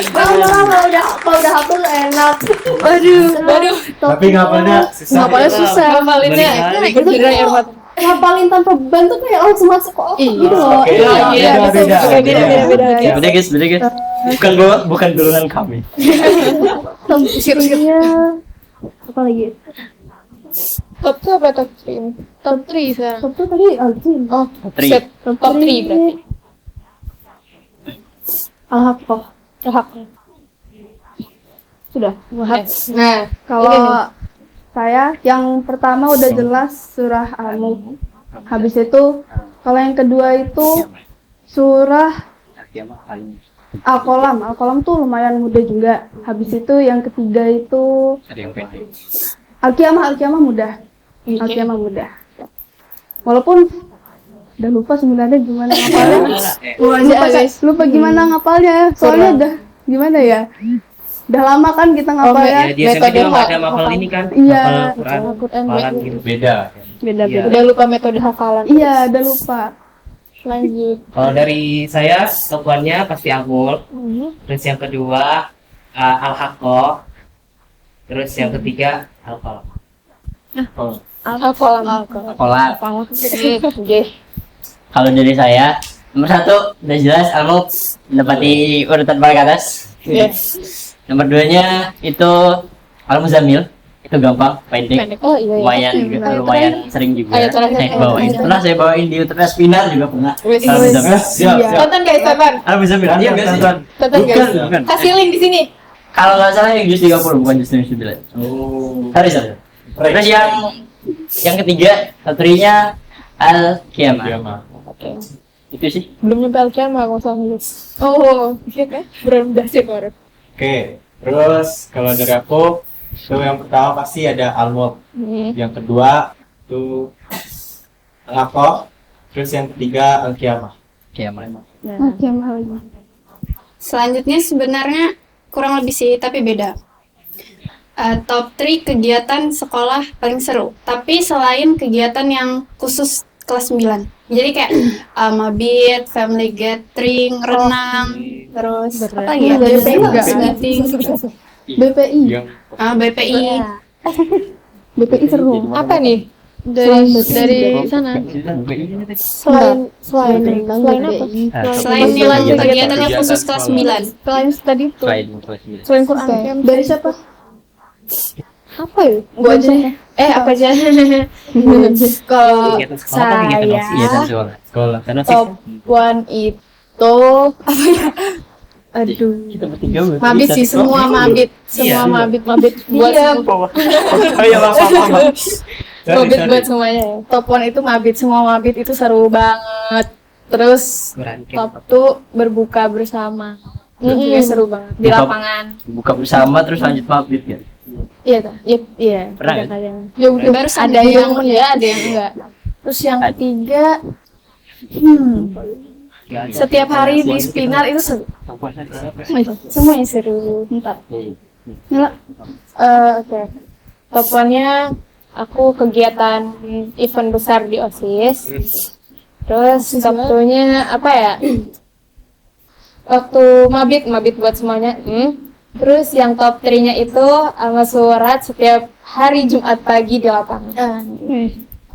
Speaker 5: Kalau udah hafal enak.
Speaker 4: Waduh.
Speaker 7: Tapi ngapalnya susah.
Speaker 4: Ngapalnya susah. Ngapalinnya beneran Irfan.
Speaker 5: Ngapalin tanpa beban tuh kayak langsung masuk ke otak gitu loh.
Speaker 7: Oke,
Speaker 4: Iya,
Speaker 7: beda.
Speaker 4: beda.
Speaker 6: beda guys. Bukan golongan kami.
Speaker 5: Top 3-nya apa lagi?
Speaker 4: Top 2 apa top 3? Top 3 sekarang.
Speaker 5: Top 2 tadi Aljin.
Speaker 4: Oh,
Speaker 6: Tri.
Speaker 4: set. Top 3 berarti.
Speaker 5: Al-Haqqah.
Speaker 4: Al-Haqqah.
Speaker 5: Sudah.
Speaker 4: Nah,
Speaker 5: Kalau saya yang pertama udah jelas surah Al-Mulk. Habis itu kalau yang kedua itu surah Al-Qalam. Al-Qalam tuh lumayan mudah juga. Habis itu yang ketiga itu
Speaker 6: Ada yang pendek.
Speaker 5: Al-Qiyamah mudah. Al-Qiyamah mudah. Walaupun udah lupa sebenarnya gimana ngapalnya. Lupa gimana ngapalnya. Soalnya udah gimana ya? Udah lama kan kita ngapalnya.
Speaker 3: Ya, di SMP juga nggak ada mapal ini kan?
Speaker 5: Iya.
Speaker 3: Mapal Quran, hafalan gitu.
Speaker 7: Beda.
Speaker 5: Beda-beda.
Speaker 4: udah lupa metode hafalan.
Speaker 5: Iya, udah lupa.
Speaker 4: Lanjut.
Speaker 3: Kalau dari saya, top 1-nya pasti Al-Mulk. Terus yang kedua, Al-Haqqah. Terus yang ketiga, Al-Qalam.
Speaker 4: Hafalan.
Speaker 6: Sekolah.
Speaker 4: Oke.
Speaker 6: Kalau dari saya, nomor 1 udah jelas Almuk mendapati urutan paling atas. Nomor 2-nya itu Al-Muzammil. Itu gampang, pendek.
Speaker 4: Oh iya.
Speaker 6: Lumayan sering juga
Speaker 4: Ayo, terakhir.
Speaker 6: saya bawain. Pernah saya bawain di UTS Final juga pernah.
Speaker 4: Wis.
Speaker 6: Al-Muzammil.
Speaker 7: Siap.
Speaker 4: Tonton guys, tonton.
Speaker 6: Al-Muzammil. Iya nggak sih?
Speaker 4: Tonton guys.
Speaker 6: Bukan.
Speaker 4: Kasih link di sini.
Speaker 6: Kalau nggak salah yang jus 30 bukan jus 9.
Speaker 7: Oh.
Speaker 6: Sorry. Terus yang ketiga, satrinya Al-Qiyamah.
Speaker 7: Oke.
Speaker 6: Itu sih.
Speaker 4: Belum nyampe Al-Qiyamah kalau salah nulis. Oh, iya kan? Bermuddatsir baru.
Speaker 7: Oke. Terus kalau dari aku, itu yang pertama pasti ada Al-Mulk. Yang kedua itu Al-Haqqah. Terus yang ketiga Al-Qiyamah.
Speaker 6: Qiyamah.
Speaker 5: Al-Qiyamah lagi.
Speaker 1: Selanjutnya sebenarnya kurang lebih sih, tapi beda. Top 3 kegiatan sekolah paling seru. Tapi selain kegiatan yang khusus kelas 9. Jadi kayak mabit, family gathering, renang, terus apa lagi ya?
Speaker 5: BPI
Speaker 1: Meeting,
Speaker 5: BPI.
Speaker 7: Yang
Speaker 1: BPI.
Speaker 5: BPI seru.
Speaker 4: Apa nih? Dari sana.
Speaker 5: Selain renang
Speaker 4: apa?
Speaker 5: BPI.
Speaker 1: Selain yang kegiatan yang khusus kelas 9.
Speaker 4: Selain tadi itu. Selain Quran.
Speaker 5: Dari siapa?
Speaker 4: Apa ya? Gua aja. Apa aja? Kalau
Speaker 3: Kegiatan sekolah apa kegiatan
Speaker 4: saya
Speaker 6: Iya, dan sekolah.
Speaker 7: sekolah.
Speaker 3: Karena
Speaker 4: top 1 itu apa ya? Aduh.
Speaker 6: Kita bertiga
Speaker 4: Mabit sih, semua mabit. Semua
Speaker 3: Iya.
Speaker 4: mabit buat
Speaker 6: Oh iya, maaf.
Speaker 4: mabit buat semuanya. Top 1 itu mabit, semua mabit itu seru banget. Terus
Speaker 3: Quran
Speaker 4: top 2 berbuka bersama. Itu juga seru banget di
Speaker 6: Buka-
Speaker 4: lapangan.
Speaker 6: Buka bersama terus lanjut mabit kan.
Speaker 4: Iya tuh. Iya.
Speaker 6: Pernah kan?
Speaker 4: Kadang-kadang. Ya udah
Speaker 1: Baru
Speaker 4: ada yang ya, ada yang enggak. Terus yang ketiga setiap hari di Spinar itu seru. Semuanya seru. Entar. Oke. Top 1-nya aku kegiatan event besar di OSIS. Terus top 2-nya apa ya? Waktu mabit buat semuanya. Terus yang top 3-nya itu sama surat setiap hari Jumat pagi di lapangan.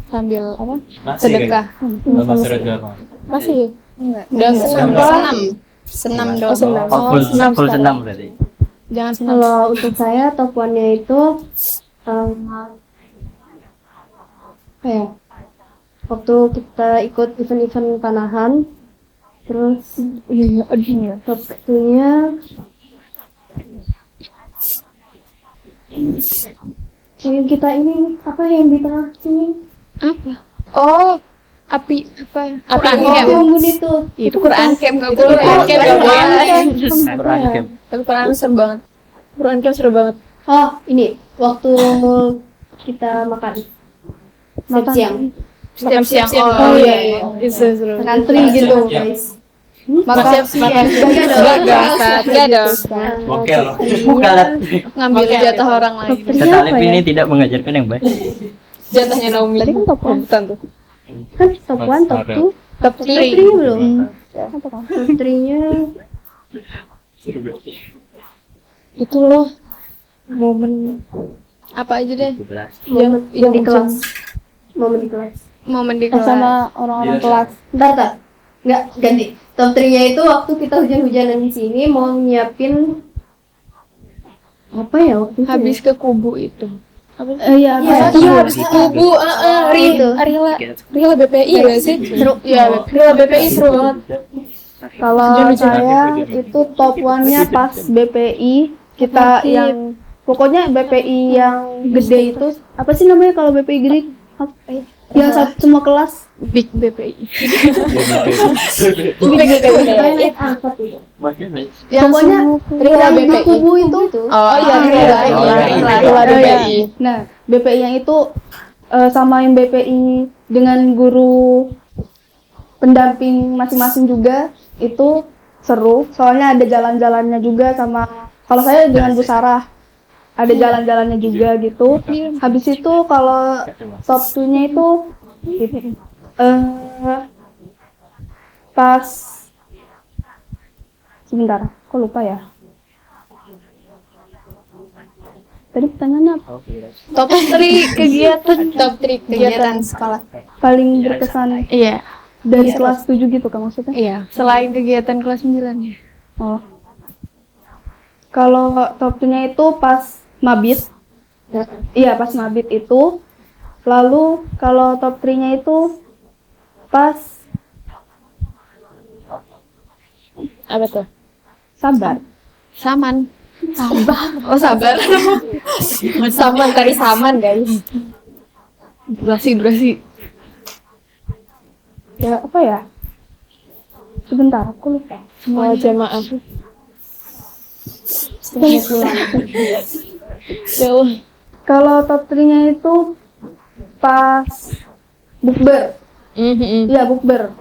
Speaker 4: Sambil apa?
Speaker 7: Masih
Speaker 4: Sedekah.
Speaker 7: Masih ada.
Speaker 4: Masih? Enggak. Udah
Speaker 7: Senam.
Speaker 4: senam.
Speaker 1: Senam
Speaker 4: Oh, senam.
Speaker 6: Full senam berarti.
Speaker 4: Jangan senang.
Speaker 5: Kalau untuk saya top one-nya itu apa ya? Waktu kita ikut event-event panahan, terus top two-nya yang kita ini apa yang di tengah sini?
Speaker 4: Oh, api apa? Api
Speaker 5: Oh,
Speaker 4: camp.
Speaker 5: unggun itu.
Speaker 4: Itu Quran camp nggak boleh.
Speaker 5: Quran
Speaker 4: Quran camp nggak boleh.
Speaker 6: Quran camp.
Speaker 4: Tapi Quran seru banget. Quran camp seru banget.
Speaker 5: Oh, ini waktu kita makan siang.
Speaker 4: Makan siang.
Speaker 5: Oh, iya, iya.
Speaker 4: Itu seru.
Speaker 5: Ngantri gitu, guys.
Speaker 4: Makan siang. Enggak dong.
Speaker 7: Bokel.
Speaker 6: Bukan.
Speaker 4: Ngambil jatah orang lain.
Speaker 6: Kata Alif ini tidak mengajarkan yang baik.
Speaker 4: Jatahnya Naomi.
Speaker 5: Tadi kan top one.
Speaker 4: Bukan tuh.
Speaker 5: Kan top one, top two,
Speaker 4: Top
Speaker 5: top
Speaker 4: 3.
Speaker 5: three belum. Top three-nya
Speaker 4: Itu loh. Momen apa aja deh?
Speaker 6: 17.
Speaker 5: momen di kelas. Momen di kelas.
Speaker 4: Momen di kelas.
Speaker 5: Sama orang-orang kelas. Bentar. Nggak, ganti. Top 3-nya itu waktu kita hujan-hujanan di sini mau nyiapin apa ya waktu itu?
Speaker 4: Habis ke kubu itu.
Speaker 5: Iya,
Speaker 4: Habis ke kubu.
Speaker 5: Itu.
Speaker 4: Rila BPI gak sih? Seru. Iya, Rila BPI seru banget.
Speaker 5: Kalau saya itu top one-nya pas BPI kita yang pokoknya BPI yang gede itu apa sih namanya kalau BPI gede? Yang satu semua kelas.
Speaker 4: Big BPI.
Speaker 5: Pokoknya
Speaker 4: Rila
Speaker 5: yang di
Speaker 4: BPI.
Speaker 5: kubu itu.
Speaker 4: Oh iya, Rila
Speaker 5: Rila
Speaker 4: BPI.
Speaker 5: Nah, BPI yang itu samain BPI dengan guru pendamping masing-masing juga itu seru. Soalnya ada jalan-jalannya juga sama kalau saya dengan Bu Sarah ada jalan-jalannya juga gitu. Habis itu kalau top 2-nya itu pas sebentar, kok lupa ya? Tadi pertanyaannya apa?
Speaker 4: Top 3 kegiatan. Top 3
Speaker 1: Kegiatan sekolah.
Speaker 5: Paling berkesan
Speaker 4: Iya.
Speaker 5: dari kelas 7 gitu kan maksudnya?
Speaker 4: Iya. Selain kegiatan kelas 9 ya.
Speaker 5: Oh. Kalau top 2-nya itu pas mabit. Iya, pas mabit itu. Lalu kalau top 3-nya itu pas
Speaker 4: Apa tuh?
Speaker 5: sabar.
Speaker 4: Saman. Sabar. Oh, sabar. Saman dari saman, guys. Durasi.
Speaker 5: Ya, apa ya? Sebentar, aku lupa.
Speaker 4: Semua jamaah. Ya Allah.
Speaker 5: Kalau top 3-nya itu pas bukber. Iya, bukber.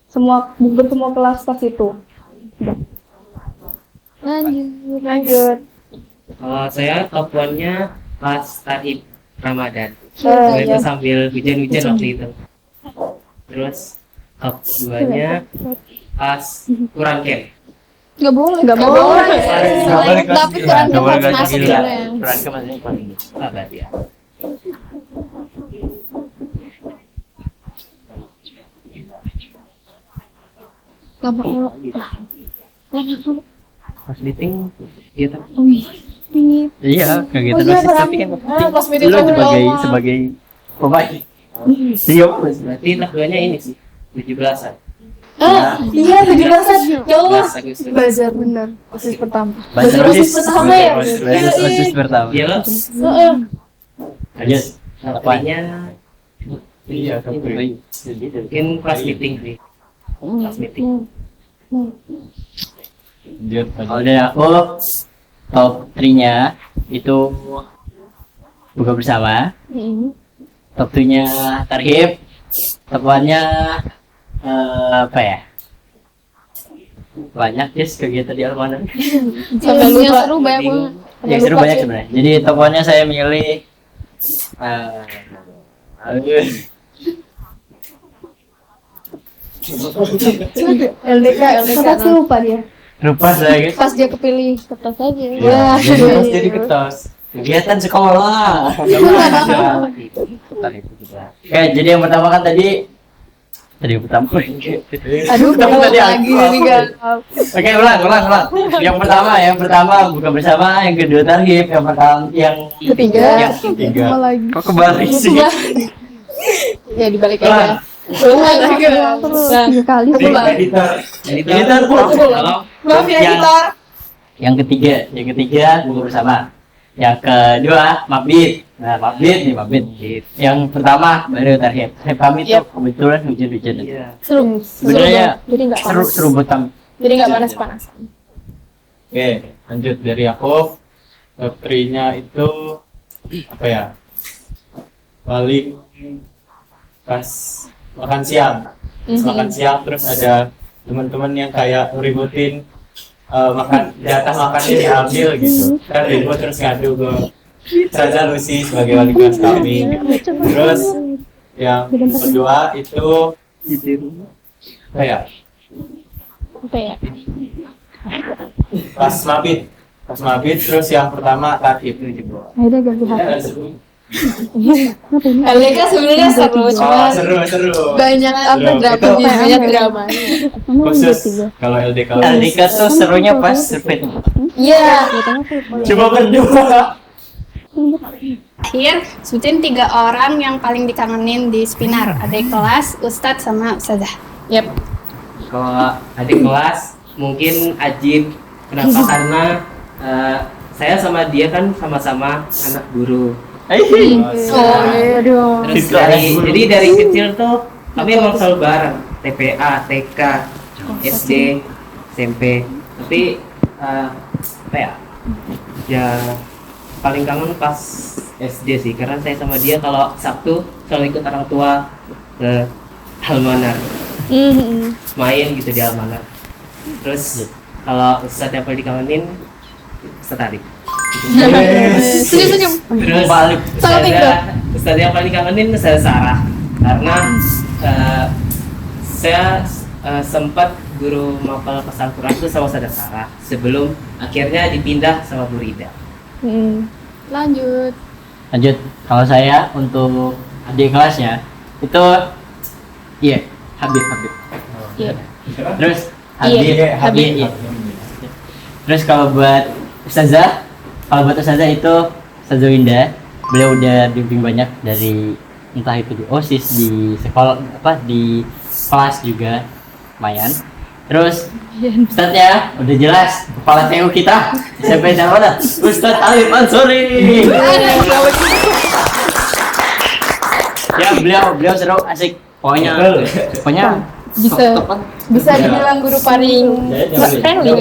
Speaker 5: Semua bukber semua kelas pas itu.
Speaker 4: Lanjut.
Speaker 3: Kalau saya top one-nya pas Taib Ramadan.
Speaker 5: Eh,
Speaker 3: Itu sambil hujan-hujan waktu itu. Terus top 2-nya pas Quran Camp.
Speaker 4: Nggak boleh. Tapi Quran camp harus masuk dulu ya.
Speaker 6: Quran camp masih paling.
Speaker 3: Sabar ya. Pas meeting kita
Speaker 6: Iya, kegiatan OSIS tapi kan
Speaker 4: Pas meeting
Speaker 6: lu
Speaker 4: ngobrol.
Speaker 6: sebagai pemain. Siap.
Speaker 3: berarti top 2-nya ini sih 17-an.
Speaker 4: Iya, 17-an. Ya Allah.
Speaker 3: 17 Agustus.
Speaker 4: Bazar benar. OSIS pertama.
Speaker 6: Bazar
Speaker 4: OSIS
Speaker 6: OSIS
Speaker 4: pertama ya?
Speaker 6: OSIS pertama.
Speaker 3: Iya loh.
Speaker 6: Lanjut.
Speaker 3: Topnya
Speaker 7: Iya, tapi
Speaker 3: mungkin pas meeting sih. Pas meeting.
Speaker 7: dia
Speaker 6: Kalau dari aku top 3-nya itu buka bersama. Top 2-nya tarhib. Top 1-nya apa ya? Banyak guys kegiatan di Almanar.
Speaker 4: Sampai lupa. Seru banyak banget.
Speaker 6: Yang seru banyak sebenarnya. Jadi top 1-nya saya milih
Speaker 4: LDK.
Speaker 5: Apa sih lupa dia?
Speaker 6: lupa saya guys.
Speaker 4: Pas dia kepilih kertas aja.
Speaker 6: Ya, jadi ketos. Kegiatan sekolah. Oke, jadi yang pertama kan tadi Tadi pertama.
Speaker 4: Aduh,
Speaker 6: Tadi
Speaker 4: lagi ini kan.
Speaker 6: Oke, ulang. Yang pertama buka bersama, yang kedua tarhib, yang
Speaker 4: Ketiga.
Speaker 5: lagi.
Speaker 6: kok kebalik sih?
Speaker 4: Ya dibalik
Speaker 6: Ulang.
Speaker 4: aja. Ulang lagi.
Speaker 5: Terus
Speaker 4: Nah,
Speaker 5: 3 kali.
Speaker 6: Editor,
Speaker 3: Kalau
Speaker 4: maaf ya editor.
Speaker 6: yang ketiga buka bersama. Yang kedua mabit. Nah, mabit. Yang pertama baru tarhib. Tarhib kami tuh kebetulan hujan-hujan.
Speaker 3: iya.
Speaker 4: Seru.
Speaker 6: Sebenarnya
Speaker 4: Jadi nggak panas.
Speaker 6: seru buat kami.
Speaker 4: Jadi nggak panas-panas.
Speaker 7: Oke, lanjut dari aku. Top 3-nya itu apa ya? Paling pas makan siang. Makan siang terus ada teman-teman yang kayak ngeributin makan jatah makannya diambil gitu. Kan ribut terus ngadu ke Ustazah Lucy sebagai wali kelas kami. Terus yang kedua itu apa ya?
Speaker 4: Apa ya?
Speaker 7: Pas mabit terus yang pertama tarhib.
Speaker 5: Akhirnya ganti hati.
Speaker 4: LDK sebenarnya seru,
Speaker 7: Oh,
Speaker 4: cuma
Speaker 7: seru.
Speaker 4: banyak apa
Speaker 7: Seru.
Speaker 4: drama,
Speaker 7: Itu-
Speaker 4: banyak drama.
Speaker 7: Khusus kalau LDK.
Speaker 6: LDK tuh serunya pas survei.
Speaker 4: Iya.
Speaker 7: Coba berdua.
Speaker 1: Akhir, sebutin 3 orang yang paling dikangenin di Spinar. Adik kelas, Ustadz, sama Ustazah.
Speaker 4: Yap.
Speaker 3: Kalau adik kelas mungkin Ajib. Kenapa? Karena saya sama dia kan sama-sama anak guru.
Speaker 4: Aduh.
Speaker 3: Terus jadi dari kecil tuh kami emang selalu bareng. TPA, TK, SD, SMP. Tapi apa ya? Ya paling kangen pas SD sih, karena saya sama dia kalau Sabtu selalu ikut orang tua ke Almanar, main gitu di Almanar. Terus kalau Ustadz yang paling dikangenin Ustadz Arif.
Speaker 4: Senyum-senyum.
Speaker 3: Terus
Speaker 4: Salah tiga.
Speaker 3: Ustadz yang paling kangenin saya Sarah, karena saya sempat guru mapel pasal Quran itu sama Ustazah Sarah sebelum akhirnya dipindah sama Bu Rida.
Speaker 4: Lanjut.
Speaker 6: Kalau saya untuk adik kelasnya itu Habib.
Speaker 4: Iya.
Speaker 6: Terus
Speaker 4: Iya,
Speaker 6: Habib. Iya. Terus kalau buat Ustazah itu Ustazah Winda, beliau udah bimbing banyak dari entah itu di OSIS, di sekolah di kelas juga lumayan. Terus Ustadznya udah jelas kepala TU kita SMP mana? Ustadz Alif Mansuri. Ya beliau seru, asik. Pokoknya
Speaker 4: Bisa dibilang guru paling friendly.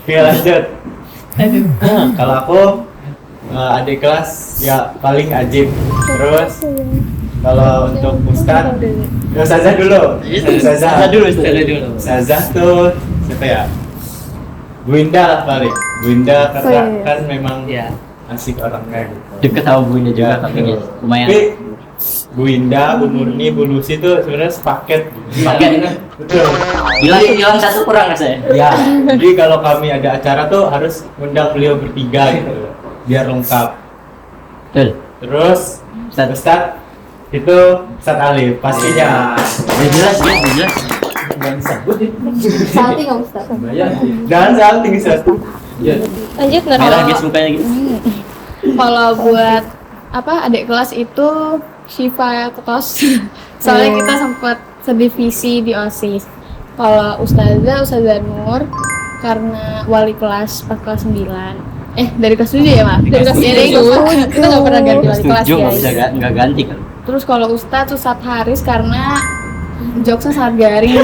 Speaker 7: Oke, lanjut. Kalau aku adik kelas ya paling Ajib. Terus kalau untuk Ustadz, Ustazah dulu. Ustazah tuh siapa ya? Bu Indah lah paling. Bu Indah karena kan memang
Speaker 3: Ya.
Speaker 7: asik orangnya gitu.
Speaker 6: deket sama Bu Indah juga, tapi
Speaker 7: betul.
Speaker 6: lumayan.
Speaker 7: Tapi Bu Indah, Bu Murni, Bu Lucy tuh sebenarnya sepaket. Betul.
Speaker 6: Hilang satu kurang nggak saya?
Speaker 7: Ya, jadi kalau kami ada acara tuh harus undang beliau bertiga gitu, biar lengkap.
Speaker 6: Betul.
Speaker 7: Terus Ustadz itu Ustadz Alif pastinya.
Speaker 6: Udah jelas.
Speaker 5: Salting nggak Ustaz?
Speaker 7: Dan salting Ustadz.
Speaker 4: Lanjut
Speaker 6: Merah
Speaker 4: Nurul.
Speaker 6: guys mukanya gitu.
Speaker 4: Kalau buat adik kelas itu Syifa Ketos. Soalnya kita sempat sedivisi di OSIS. Kalau Ustazah Nur karena wali kelas pas kelas 9. Dari kelas 7 ya, Maaf. Dari kelas 7. Kita nggak pernah ganti wali kelas
Speaker 6: Setuju,
Speaker 4: ya.
Speaker 6: nggak ganti kan?
Speaker 4: Terus kalau Ustadz Haris karena jokesnya sangat garing.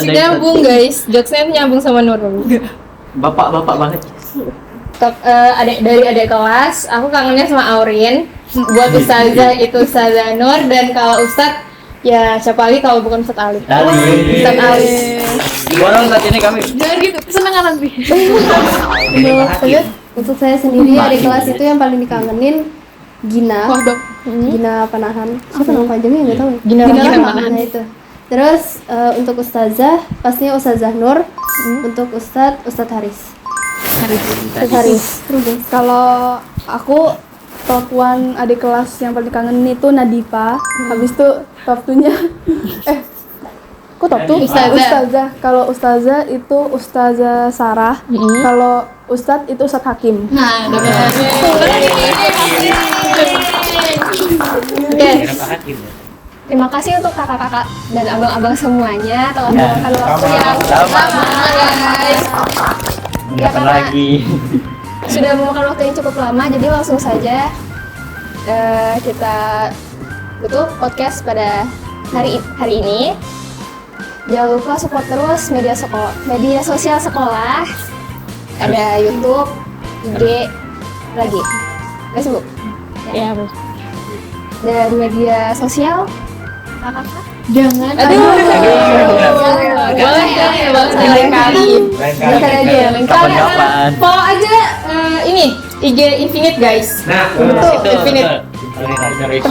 Speaker 4: Nyambung guys, jokesnya nyambung sama Nurul.
Speaker 6: Bapak banget.
Speaker 4: Dari adik kelas, aku kangennya sama Aurin. Buat Ustazah itu Ustazah Nur, dan kalau Ustadz ya siapa lagi kalau bukan Ustadz Alif. Ustadz Alif.
Speaker 6: Orang saat ini kami.
Speaker 4: Jangan gitu, kesenangan nanti.
Speaker 5: Untuk saya sendiri adik kelas itu yang paling dikangenin Gina. Gina Panahan. Siapa nama panjangnya nggak tahu.
Speaker 4: Gina
Speaker 5: Panahan. Nah, itu. Terus untuk Ustazah pastinya Ustazah Nur. Untuk Ustadz Haris. Ustadz Haris. Kalau aku top 1 adik kelas yang paling kangen itu Nadipa. Habis itu top 2-nya kok top 2? Ustazah. Kalau Ustazah itu Ustazah Sarah. Kalau Ustadz itu Ustadz Hakim.
Speaker 4: Nah, udah benar. Oke.
Speaker 2: Terima kasih untuk kakak-kakak dan abang-abang semuanya telah meluangkan waktu yang
Speaker 6: Sama.
Speaker 2: lama, guys. Ya,
Speaker 6: Kapan
Speaker 2: karena
Speaker 6: lagi?
Speaker 2: sudah memakan waktu yang cukup lama, jadi langsung saja kita tutup podcast pada hari ini. Jangan lupa support terus media sosial sekolah. Ada YouTube, IG, lagi. Nggak sih, Bu?
Speaker 4: Ya, Bu.
Speaker 2: Dan media sosial kakak-kakak.
Speaker 4: Jangan.
Speaker 2: Boleh
Speaker 4: kali.
Speaker 6: Kapan-kapan.
Speaker 4: Follow aja ini IG Infinite guys.
Speaker 3: Nah,
Speaker 4: Infinite.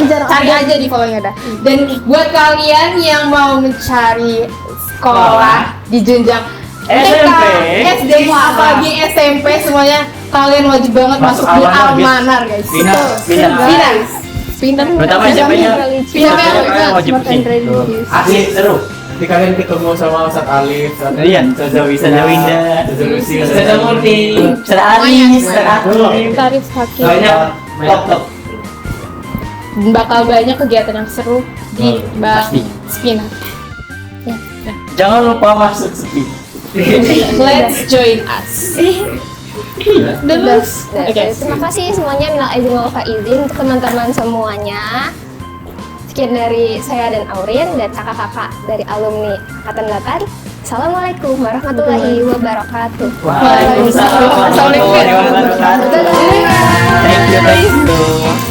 Speaker 4: Cari aja di follow-nya dah. Dan buat kalian yang mau mencari sekolah di jenjang TK, SD, apalagi SMP semuanya, kalian wajib banget masuk di Almanar guys. Pintar.
Speaker 6: Pertama SMP-nya wajib sih. Asik seru.
Speaker 7: Nanti kalian ketemu sama Ustadz Alif,
Speaker 6: Iya, Ustazah Winda,
Speaker 3: Ustazah Murti,
Speaker 6: Ustazah Anis, Ustazah Anis.
Speaker 4: Tarif Hakim.
Speaker 3: banyak
Speaker 6: Top.
Speaker 4: Bakal banyak kegiatan yang seru di Bang
Speaker 6: Pasti.
Speaker 4: Spina.
Speaker 6: Jangan lupa masuk sepi.
Speaker 4: Let's join us. Oke.
Speaker 2: Terima kasih semuanya, minal aidin wal faizin untuk teman-teman semuanya. Sekian dari saya dan Aurin dan kakak-kakak dari alumni Angkatan 8. Assalamualaikum warahmatullahi wabarakatuh.
Speaker 6: Waalaikumsalam warahmatullahi wabarakatuh. Thank you.